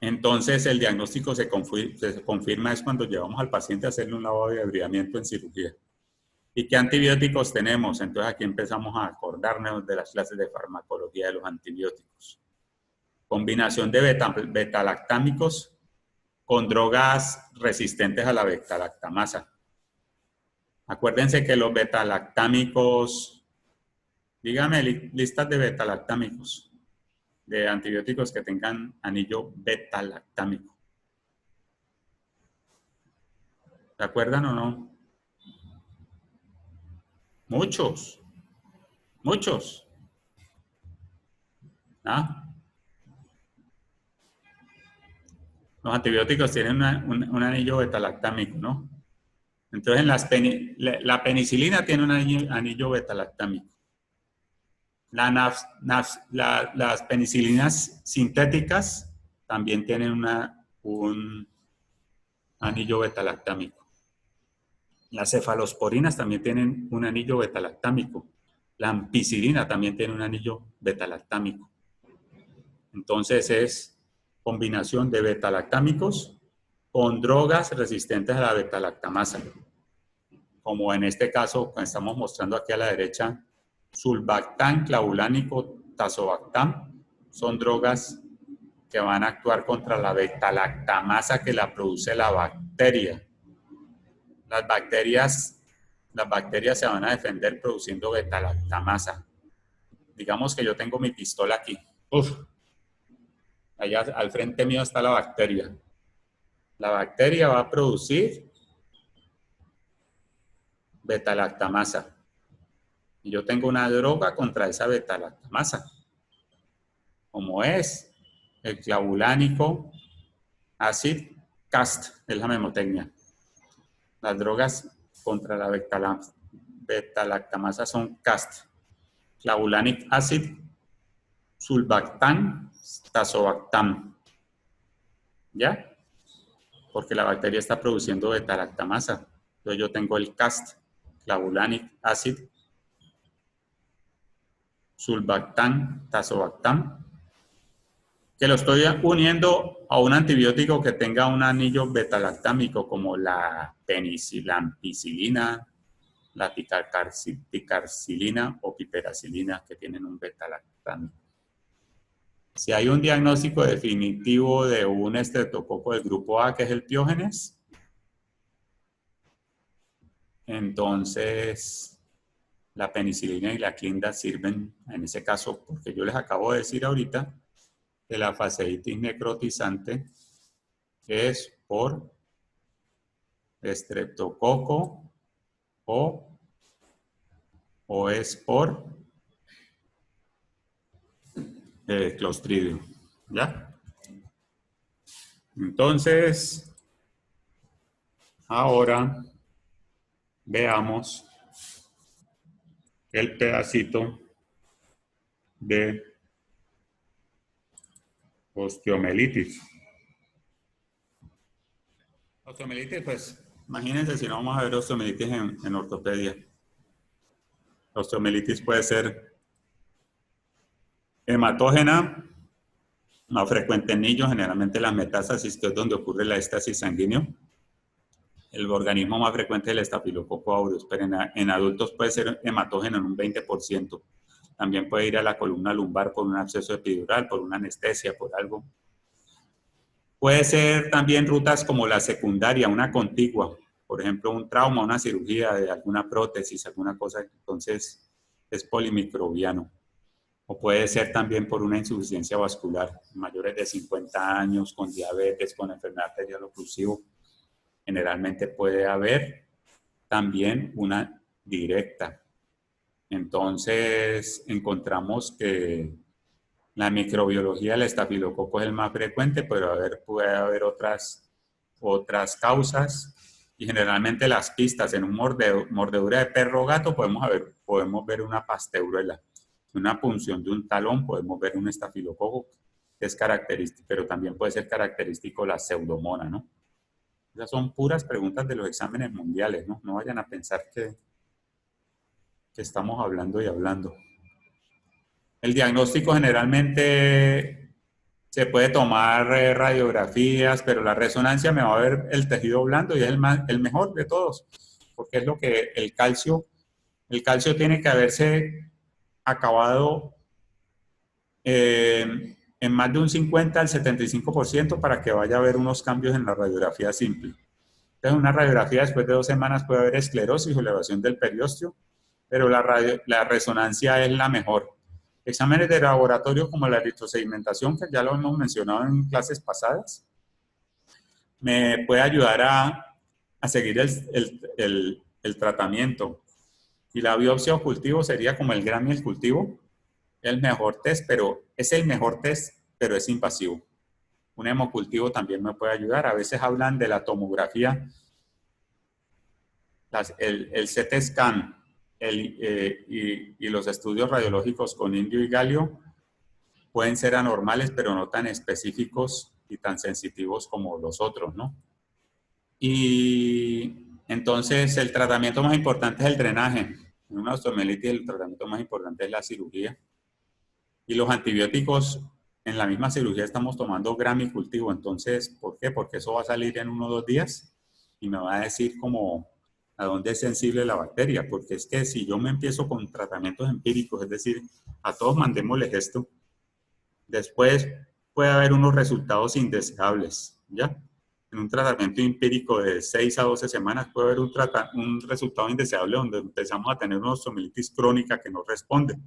[SPEAKER 1] Entonces, el diagnóstico se confirma es cuando llevamos al paciente a hacerle un lavado de debridamiento en cirugía. ¿Y qué antibióticos tenemos? Entonces, aquí empezamos a acordarnos de las clases de farmacología de los antibióticos. Combinación de betalactámicos con drogas resistentes a la betalactamasa. Acuérdense que los betalactámicos, dígame listas de betalactámicos, de antibióticos que tengan anillo betalactámico. ¿Se acuerdan o no? Muchos. Muchos. ¿Ah? Los antibióticos tienen un anillo betalactámico, ¿no? Entonces, la penicilina tiene un anillo betalactámico. Las penicilinas sintéticas también tienen un anillo betalactámico. Las cefalosporinas también tienen un anillo betalactámico. La ampicilina también tiene un anillo betalactámico. Entonces es combinación de betalactámicos con drogas resistentes a la betalactamasa. Como en este caso, estamos mostrando aquí a la derecha, sulbactam, clavulánico, tazobactam, son drogas que van a actuar contra la betalactamasa que la produce la bacteria. Las bacterias se van a defender produciendo betalactamasa. Digamos que yo tengo mi pistola aquí. Allá al frente mío está la bacteria. La bacteria va a producir betalactamasa. Y yo tengo una droga contra esa betalactamasa. Como es el clavulánico acid cast, es la memotecnia. Las drogas contra la betalactamasa son cast, clavulanic acid, sulbactam, tazobactam. ¿Ya? Porque la bacteria está produciendo betalactamasa. Entonces yo tengo el cast, clavulanic acid, sulbactam, tazobactam, que lo estoy uniendo a un antibiótico que tenga un anillo betalactámico como la ampicilina, la picarcilina o piperacilina, que tienen un betalactámico. Si hay un diagnóstico definitivo de un estreptococo del grupo A, que es el Piógenes, entonces la penicilina y la clinda sirven en ese caso, porque yo les acabo de decir ahorita que la fasciitis necrotizante es por estreptococo o es por Clostridio. ¿Ya? Entonces, ahora veamos el pedacito de osteomelitis. Osteomelitis, pues, imagínense si no vamos a ver osteomelitis en ortopedia. La osteomelitis puede ser hematógena, más frecuente en niños, generalmente la metástasis, que es donde ocurre la éstasis sanguíneo. El organismo más frecuente es el estafilococo aureus, pero en adultos puede ser hematógeno en un 20%. También puede ir a la columna lumbar por un absceso epidural, por una anestesia, por algo. Puede ser también rutas como la secundaria, una contigua, por ejemplo, un trauma, una cirugía de alguna prótesis, alguna cosa, entonces es polimicrobiano. O puede ser también por una insuficiencia vascular, mayores de 50 años, con diabetes, con enfermedad arterial oclusiva. Generalmente puede haber también una directa. Entonces, encontramos que la microbiología del estafilococo es el más frecuente, pero puede haber otras causas. Y generalmente las pistas en un mordedura de perro o gato podemos ver una pasteuruela. Una punción de un talón podemos ver un estafilococo que es característico, pero también puede ser característico la pseudomonas, ¿no? Esas son puras preguntas de los exámenes mundiales, ¿no? No vayan a pensar que estamos hablando y hablando. El diagnóstico generalmente se puede tomar radiografías, pero la resonancia me va a ver el tejido blando y es el mejor de todos, porque es lo que el calcio tiene que haberse acabado en más de un 50 al 75% para que vaya a haber unos cambios en la radiografía simple. Entonces, una radiografía después de 2 semanas puede haber esclerosis o elevación del periósteo, pero la resonancia es la mejor. Exámenes de laboratorio como la eritrosedimentación, que ya lo hemos mencionado en clases pasadas, me puede ayudar a seguir el tratamiento. Y la biopsia o cultivo sería como el Gram y el cultivo, el mejor test, pero es invasivo. Un hemocultivo también me puede ayudar. A veces hablan de la tomografía, el CT scan y los estudios radiológicos con indio y galio pueden ser anormales, pero no tan específicos y tan sensitivos como los otros, ¿no? Y entonces el tratamiento más importante es el drenaje. En una osteomielitis el tratamiento más importante es la cirugía. Y los antibióticos, en la misma cirugía estamos tomando gramicultivo. Entonces, ¿por qué? Porque eso va a salir en 1 o 2 días y me va a decir como a dónde es sensible la bacteria. Porque es que si yo me empiezo con tratamientos empíricos, es decir, a todos mandémosles esto, después puede haber unos resultados indeseables, ¿ya? En un tratamiento empírico de 6 a 12 semanas puede haber un resultado indeseable donde empezamos a tener una osteomielitis crónica que no responde.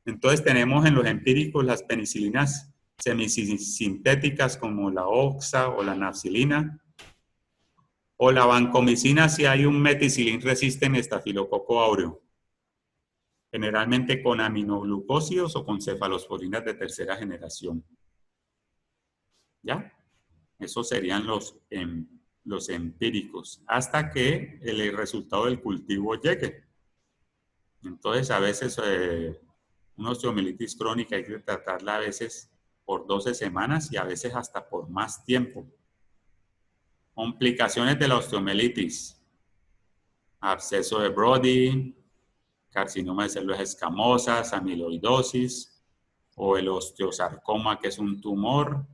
[SPEAKER 1] Entonces tenemos en los empíricos las penicilinas semisintéticas como la oxa o la nafcilina, o la vancomicina si hay un meticilin resistente estafilococo áureo, generalmente con aminoglucósidos o con cefalosporinas de tercera generación. ¿Ya? Esos serían los empíricos, hasta que el resultado del cultivo llegue. Entonces, a veces una osteomielitis crónica hay que tratarla a veces por 12 semanas y a veces hasta por más tiempo. Complicaciones de la osteomielitis: absceso de Brody, carcinoma de células escamosas, amiloidosis, o el osteosarcoma, que es un tumor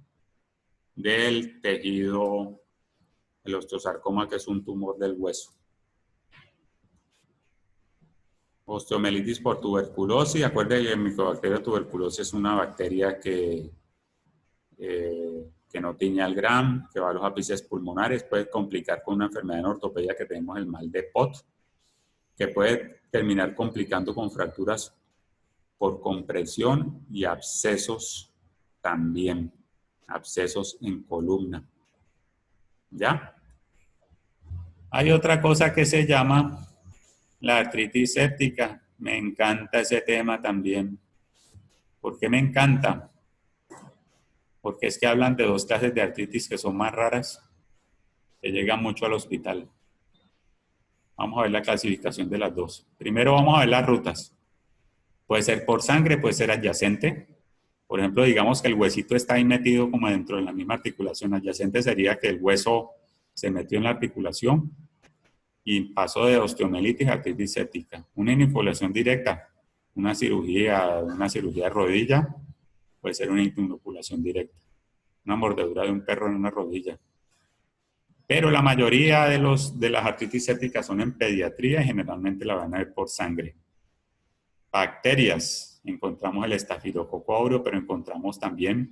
[SPEAKER 1] del tejido, el osteosarcoma, que es un tumor del hueso. Osteomielitis por tuberculosis. Acuérdense que el Mycobacterium tuberculosis es una bacteria que no tiñe al Gram, que va a los ápices pulmonares, puede complicar con una enfermedad en ortopedia que tenemos el mal de Pott, que puede terminar complicando con fracturas por compresión y abscesos también, abscesos en columna. ¿Ya? Hay otra cosa que se llama la artritis séptica. Me encanta ese tema también. ¿Por qué me encanta? Porque es que hablan de 2 clases de artritis que son más raras, que llegan mucho al hospital. Vamos a ver la clasificación de las 2. Primero vamos a ver las rutas. Puede ser por sangre, puede ser adyacente. Por ejemplo, digamos que el huesito está ahí metido como dentro de la misma articulación. Adyacente sería que el hueso se metió en la articulación y pasó de osteomielitis a artritis séptica. Una inoculación directa, una cirugía de rodilla, puede ser una inoculación directa. Una mordedura de un perro en una rodilla. Pero la mayoría de las artritis sépticas son en pediatría y generalmente la van a ver por sangre. Bacterias. Encontramos el estafilococo áureo, pero encontramos también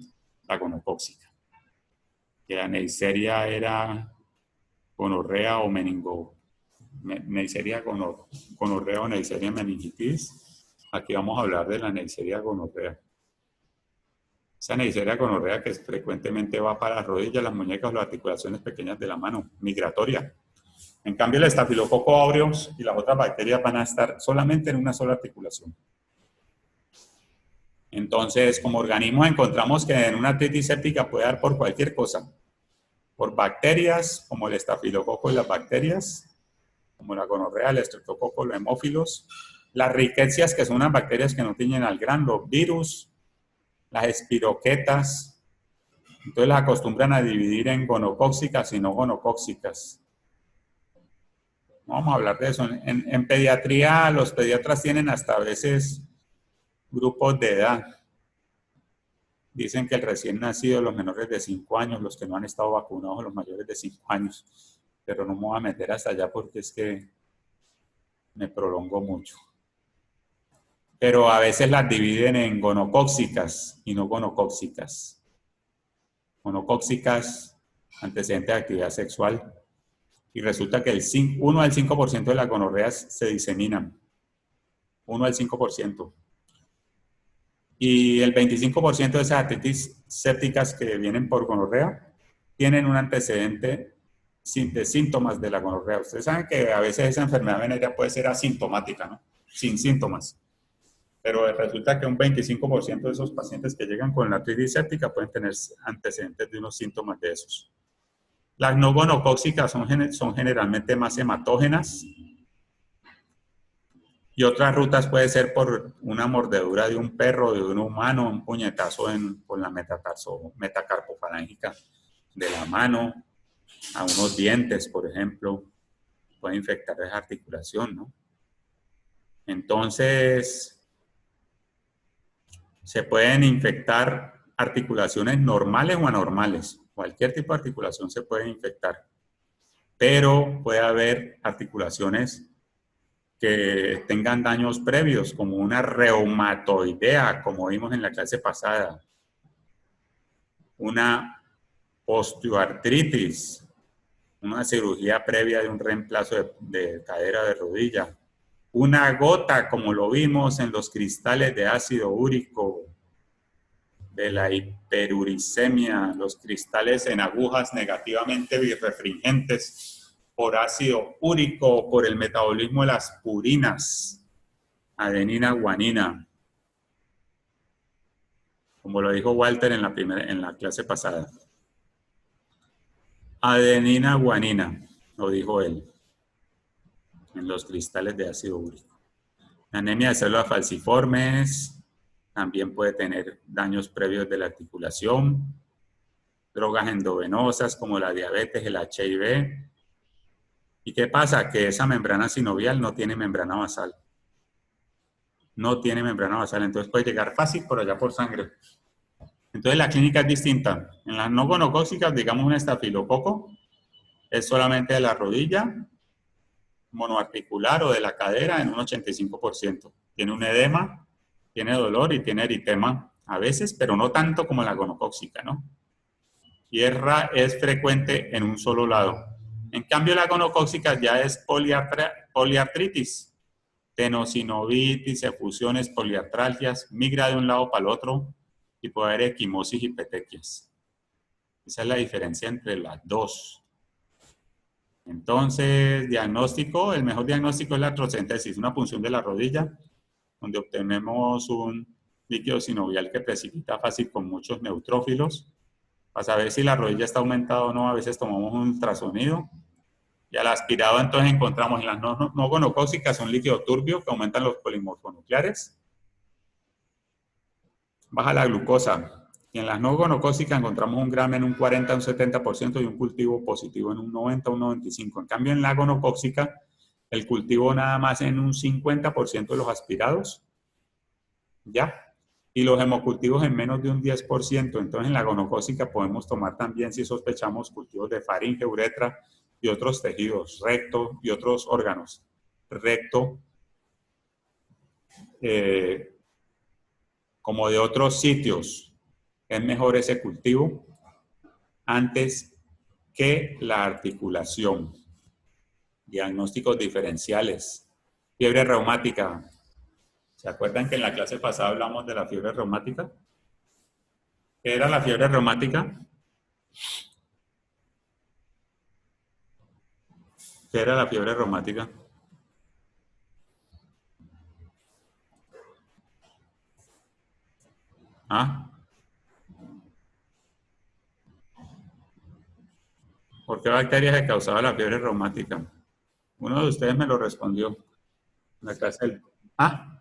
[SPEAKER 1] la gonocóxica. Que la Neisseria era gonorrea o Neisseria gonorrea o Neisseria meningitis. Aquí vamos a hablar de la Neisseria gonorrea. Esa Neisseria gonorrea que frecuentemente va para las rodillas, las muñecas o las articulaciones pequeñas de la mano, migratoria. En cambio, el estafilococo aureus y las otras bacterias van a estar solamente en una sola articulación. Entonces, como organismos encontramos que en una artritis séptica puede dar por cualquier cosa. Por bacterias, como el estafilococo y las bacterias, como la gonorrea, el estreptococo, los hemófilos. Las riquecias, que son unas bacterias que no tiñen al Gram, los virus, las espiroquetas. Entonces las acostumbran a dividir en gonocóxicas y no gonocóxicas. Vamos a hablar de eso. En pediatría, los pediatras tienen hasta a veces grupos de edad. Dicen que el recién nacido, los menores de 5 años, los que no han estado vacunados, los mayores de 5 años. Pero no me voy a meter hasta allá porque es que me prolongo mucho. Pero a veces las dividen en gonocóxicas y no gonocóxicas. Gonocóxicas, antecedentes de actividad sexual. Y resulta que el 1 al 5% de las gonorreas se diseminan. 1 al 5%. Y el 25% de esas artritis sépticas que vienen por gonorrea tienen un antecedente de síntomas de la gonorrea. Ustedes saben que a veces esa enfermedad venérea puede ser asintomática, ¿no? Sin síntomas. Pero resulta que un 25% de esos pacientes que llegan con la artritis séptica pueden tener antecedentes de unos síntomas de esos. Las no gonocócicas son generalmente más hematógenas. Y otras rutas puede ser por una mordedura de un perro, de un humano, un puñetazo con la metacarpofalángica de la mano, a unos dientes, por ejemplo, puede infectar esa articulación, ¿no? Entonces, se pueden infectar articulaciones normales o anormales. Cualquier tipo de articulación se puede infectar. Pero puede haber articulaciones que tengan daños previos, como una reumatoidea, como vimos en la clase pasada. Una osteoartritis, una cirugía previa de un reemplazo de cadera de rodilla. Una gota, como lo vimos en los cristales de ácido úrico, de la hiperuricemia, los cristales en agujas negativamente birrefringentes por ácido úrico, por el metabolismo de las purinas, adenina, guanina, como lo dijo Walter en la clase pasada. Adenina, guanina, lo dijo él, en los cristales de ácido úrico. La anemia de células falciformes también puede tener daños previos de la articulación. Drogas endovenosas como la diabetes, el HIV. ¿Y qué pasa? Que esa membrana sinovial no tiene membrana basal. No tiene membrana basal, entonces puede llegar fácil por allá por sangre. Entonces la clínica es distinta. En las no gonocócicas, digamos un estafilococo, es solamente de la rodilla, monoarticular o de la cadera en un 85%. Tiene un edema, tiene dolor y tiene eritema a veces, pero no tanto como la gonocócica, ¿no? Y es frecuente en un solo lado. En cambio, la gonocócica ya es poliartritis, tenosinovitis, efusiones, poliartralgias, migra de un lado para el otro y puede haber equimosis y petequias. Esa es la diferencia entre las dos. Entonces, diagnóstico, el mejor diagnóstico es la artrocentesis, una punción de la rodilla, donde obtenemos un líquido sinovial que precipita fácil con muchos neutrófilos. Para saber si la rodilla está aumentada o no, a veces tomamos un ultrasonido. Y al aspirado entonces encontramos en las no gonocócicas un líquido turbio que aumentan los polimorfonucleares. Baja la glucosa. Y en las no gonocócicas encontramos un gramo en un 40, un 70% y un cultivo positivo en un 90, un 95%. En cambio en la gonocócica, el cultivo nada más en un 50% de los aspirados. ¿Ya? Y los hemocultivos en menos de un 10%. Entonces en la gonocócica podemos tomar también, si sospechamos, cultivos de faringe, uretra y otros tejidos, recto y otros órganos. Recto, como de otros sitios. Es mejor ese cultivo antes que la articulación. Diagnósticos diferenciales. Fiebre reumática. ¿Se acuerdan que en la clase pasada hablamos de la fiebre reumática? ¿Qué era la fiebre reumática? ¿Qué era la fiebre reumática? ¿Ah? ¿Por qué bacteria se causaba la fiebre reumática? Uno de ustedes me lo respondió. En la clase del... ¿Ah?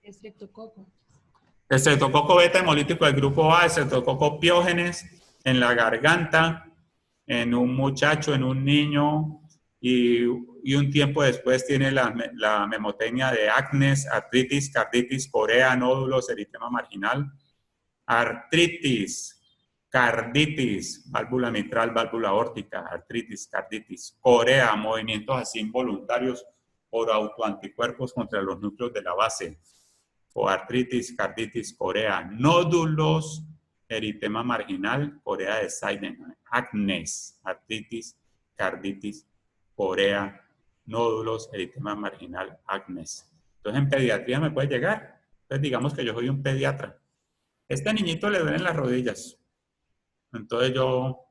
[SPEAKER 4] Estreptococo.
[SPEAKER 1] Estreptococo beta hemolítico del grupo A, estreptococo piógenes en la garganta, en un muchacho, en un niño, y un tiempo después tiene la memotecnia de acnes, artritis, carditis, corea, nódulos, eritema marginal, artritis, carditis, válvula mitral, válvula aórtica, artritis, carditis, corea, movimientos así involuntarios por autoanticuerpos contra los núcleos de la base, o artritis, carditis, corea, nódulos, eritema marginal, corea de Seiden, acnes, artritis, carditis, corea, nódulos, eritema marginal, acnes. Entonces en pediatría me puede llegar. Entonces digamos que yo soy un pediatra. Este niñito le duelen las rodillas. Entonces yo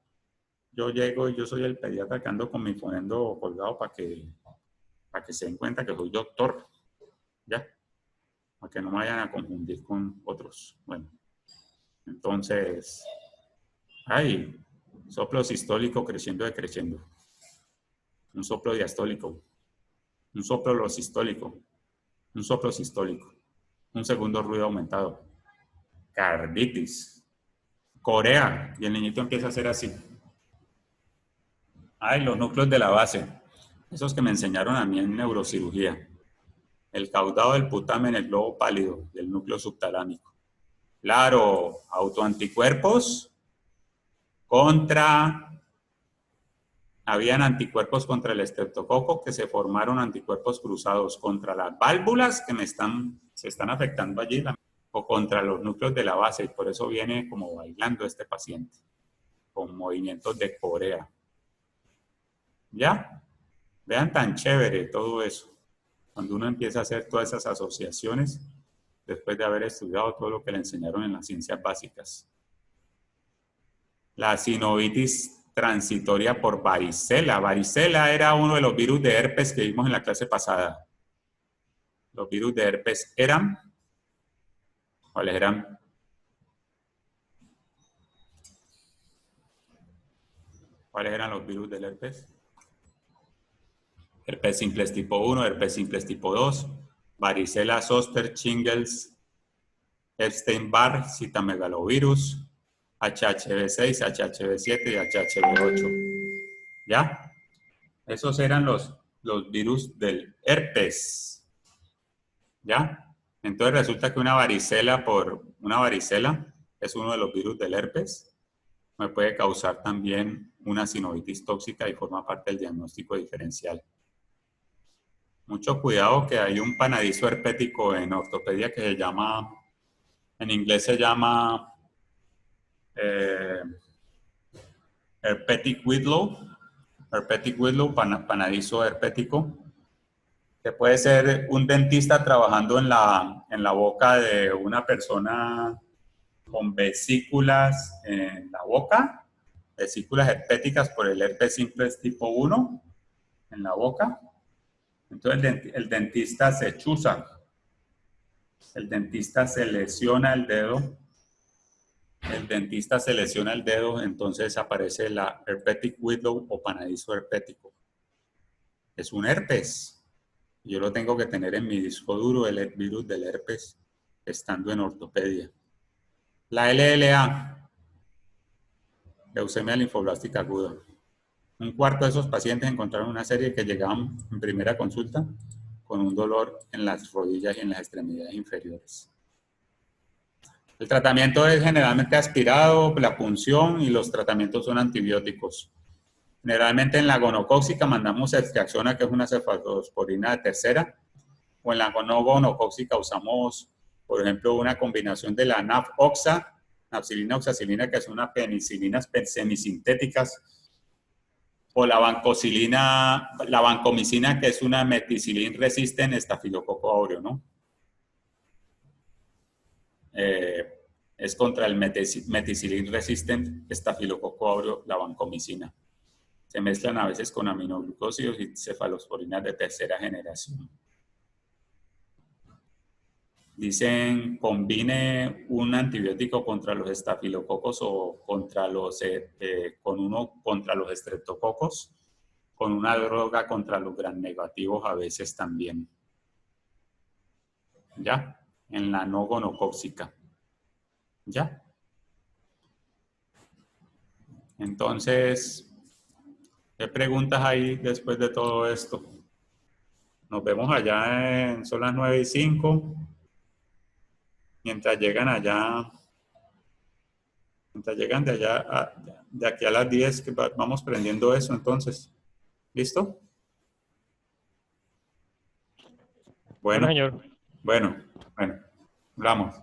[SPEAKER 1] llego y yo soy el pediatra que ando con mi fonendo colgado para que se den cuenta que soy doctor. ¿Ya? para que no me vayan a confundir con otros. Bueno, entonces, hay soplo sistólico creciendo decreciendo, un soplo diastólico, un soplo losistólico, un soplo sistólico, un segundo ruido aumentado, carditis, corea, y el niñito empieza a hacer así. Ay, los núcleos de la base, esos que me enseñaron a mí en neurocirugía. El caudado del putamen, el globo pálido del núcleo subtalámico. Claro, autoanticuerpos habían anticuerpos contra el estreptococo que se formaron anticuerpos cruzados contra las válvulas que se están afectando allí o contra los núcleos de la base, y por eso viene como bailando este paciente, con movimientos de corea. ¿Ya? Vean tan chévere todo eso. Cuando uno empieza a hacer todas esas asociaciones, después de haber estudiado todo lo que le enseñaron en las ciencias básicas. La sinovitis transitoria por varicela. Varicela era uno de los virus de herpes que vimos en la clase pasada. Los virus de herpes eran, ¿cuáles eran? ¿Cuáles eran los virus del herpes? Herpes simplex tipo 1, herpes simplex tipo 2, varicela zoster, shingles, Epstein-Barr, citomegalovirus, HHV6, HHV7 y HHV8. ¿Ya? Esos eran los virus del herpes. ¿Ya? Entonces resulta que una varicela es uno de los virus del herpes. Me puede causar también una sinovitis tóxica y forma parte del diagnóstico diferencial. Mucho cuidado que hay un panadizo herpético en ortopedia que se llama, en inglés se llama herpetic whitlow, panadizo herpético, que puede ser un dentista trabajando en la boca de una persona con vesículas en la boca, vesículas herpéticas por el herpes simplex tipo 1 en la boca. Entonces el dentista se chuza, el dentista se lesiona el dedo, entonces aparece la herpetic whitlow o panadizo herpético. Es un herpes. Yo lo tengo que tener en mi disco duro, el virus del herpes, estando en ortopedia. La LLA, leucemia linfoblástica aguda. Un cuarto de esos pacientes encontraron una serie que llegaban en primera consulta con un dolor en las rodillas y en las extremidades inferiores. El tratamiento es generalmente aspirado, la punción, y los tratamientos son antibióticos. Generalmente en la gonocóxica mandamos ceftriaxona, que es una cefalosporina de tercera, o en la no gonocóxica usamos, por ejemplo, una combinación de la NAF-oxa, nafcilina, oxacilina, que es unas penicilinas semisintéticas, o la vancomicina, que es una meticilin resistent estafilococo aureo, ¿no? Es contra el meticilin resistent estafilococo aureo, la vancomicina. Se mezclan a veces con aminoglucósidos y cefalosporinas de tercera generación. Dicen, combine un antibiótico contra los estafilococos o contra los estreptococos, con una droga contra los gram negativos a veces también. ¿Ya? En la no gonocóxica. ¿Ya? Entonces, ¿qué preguntas hay después de todo esto? Nos vemos allá son las 9:05. Mientras llegan de aquí a las 10, que vamos prendiendo eso entonces. ¿Listo? Bueno,
[SPEAKER 9] señor.
[SPEAKER 1] Bueno, hablamos.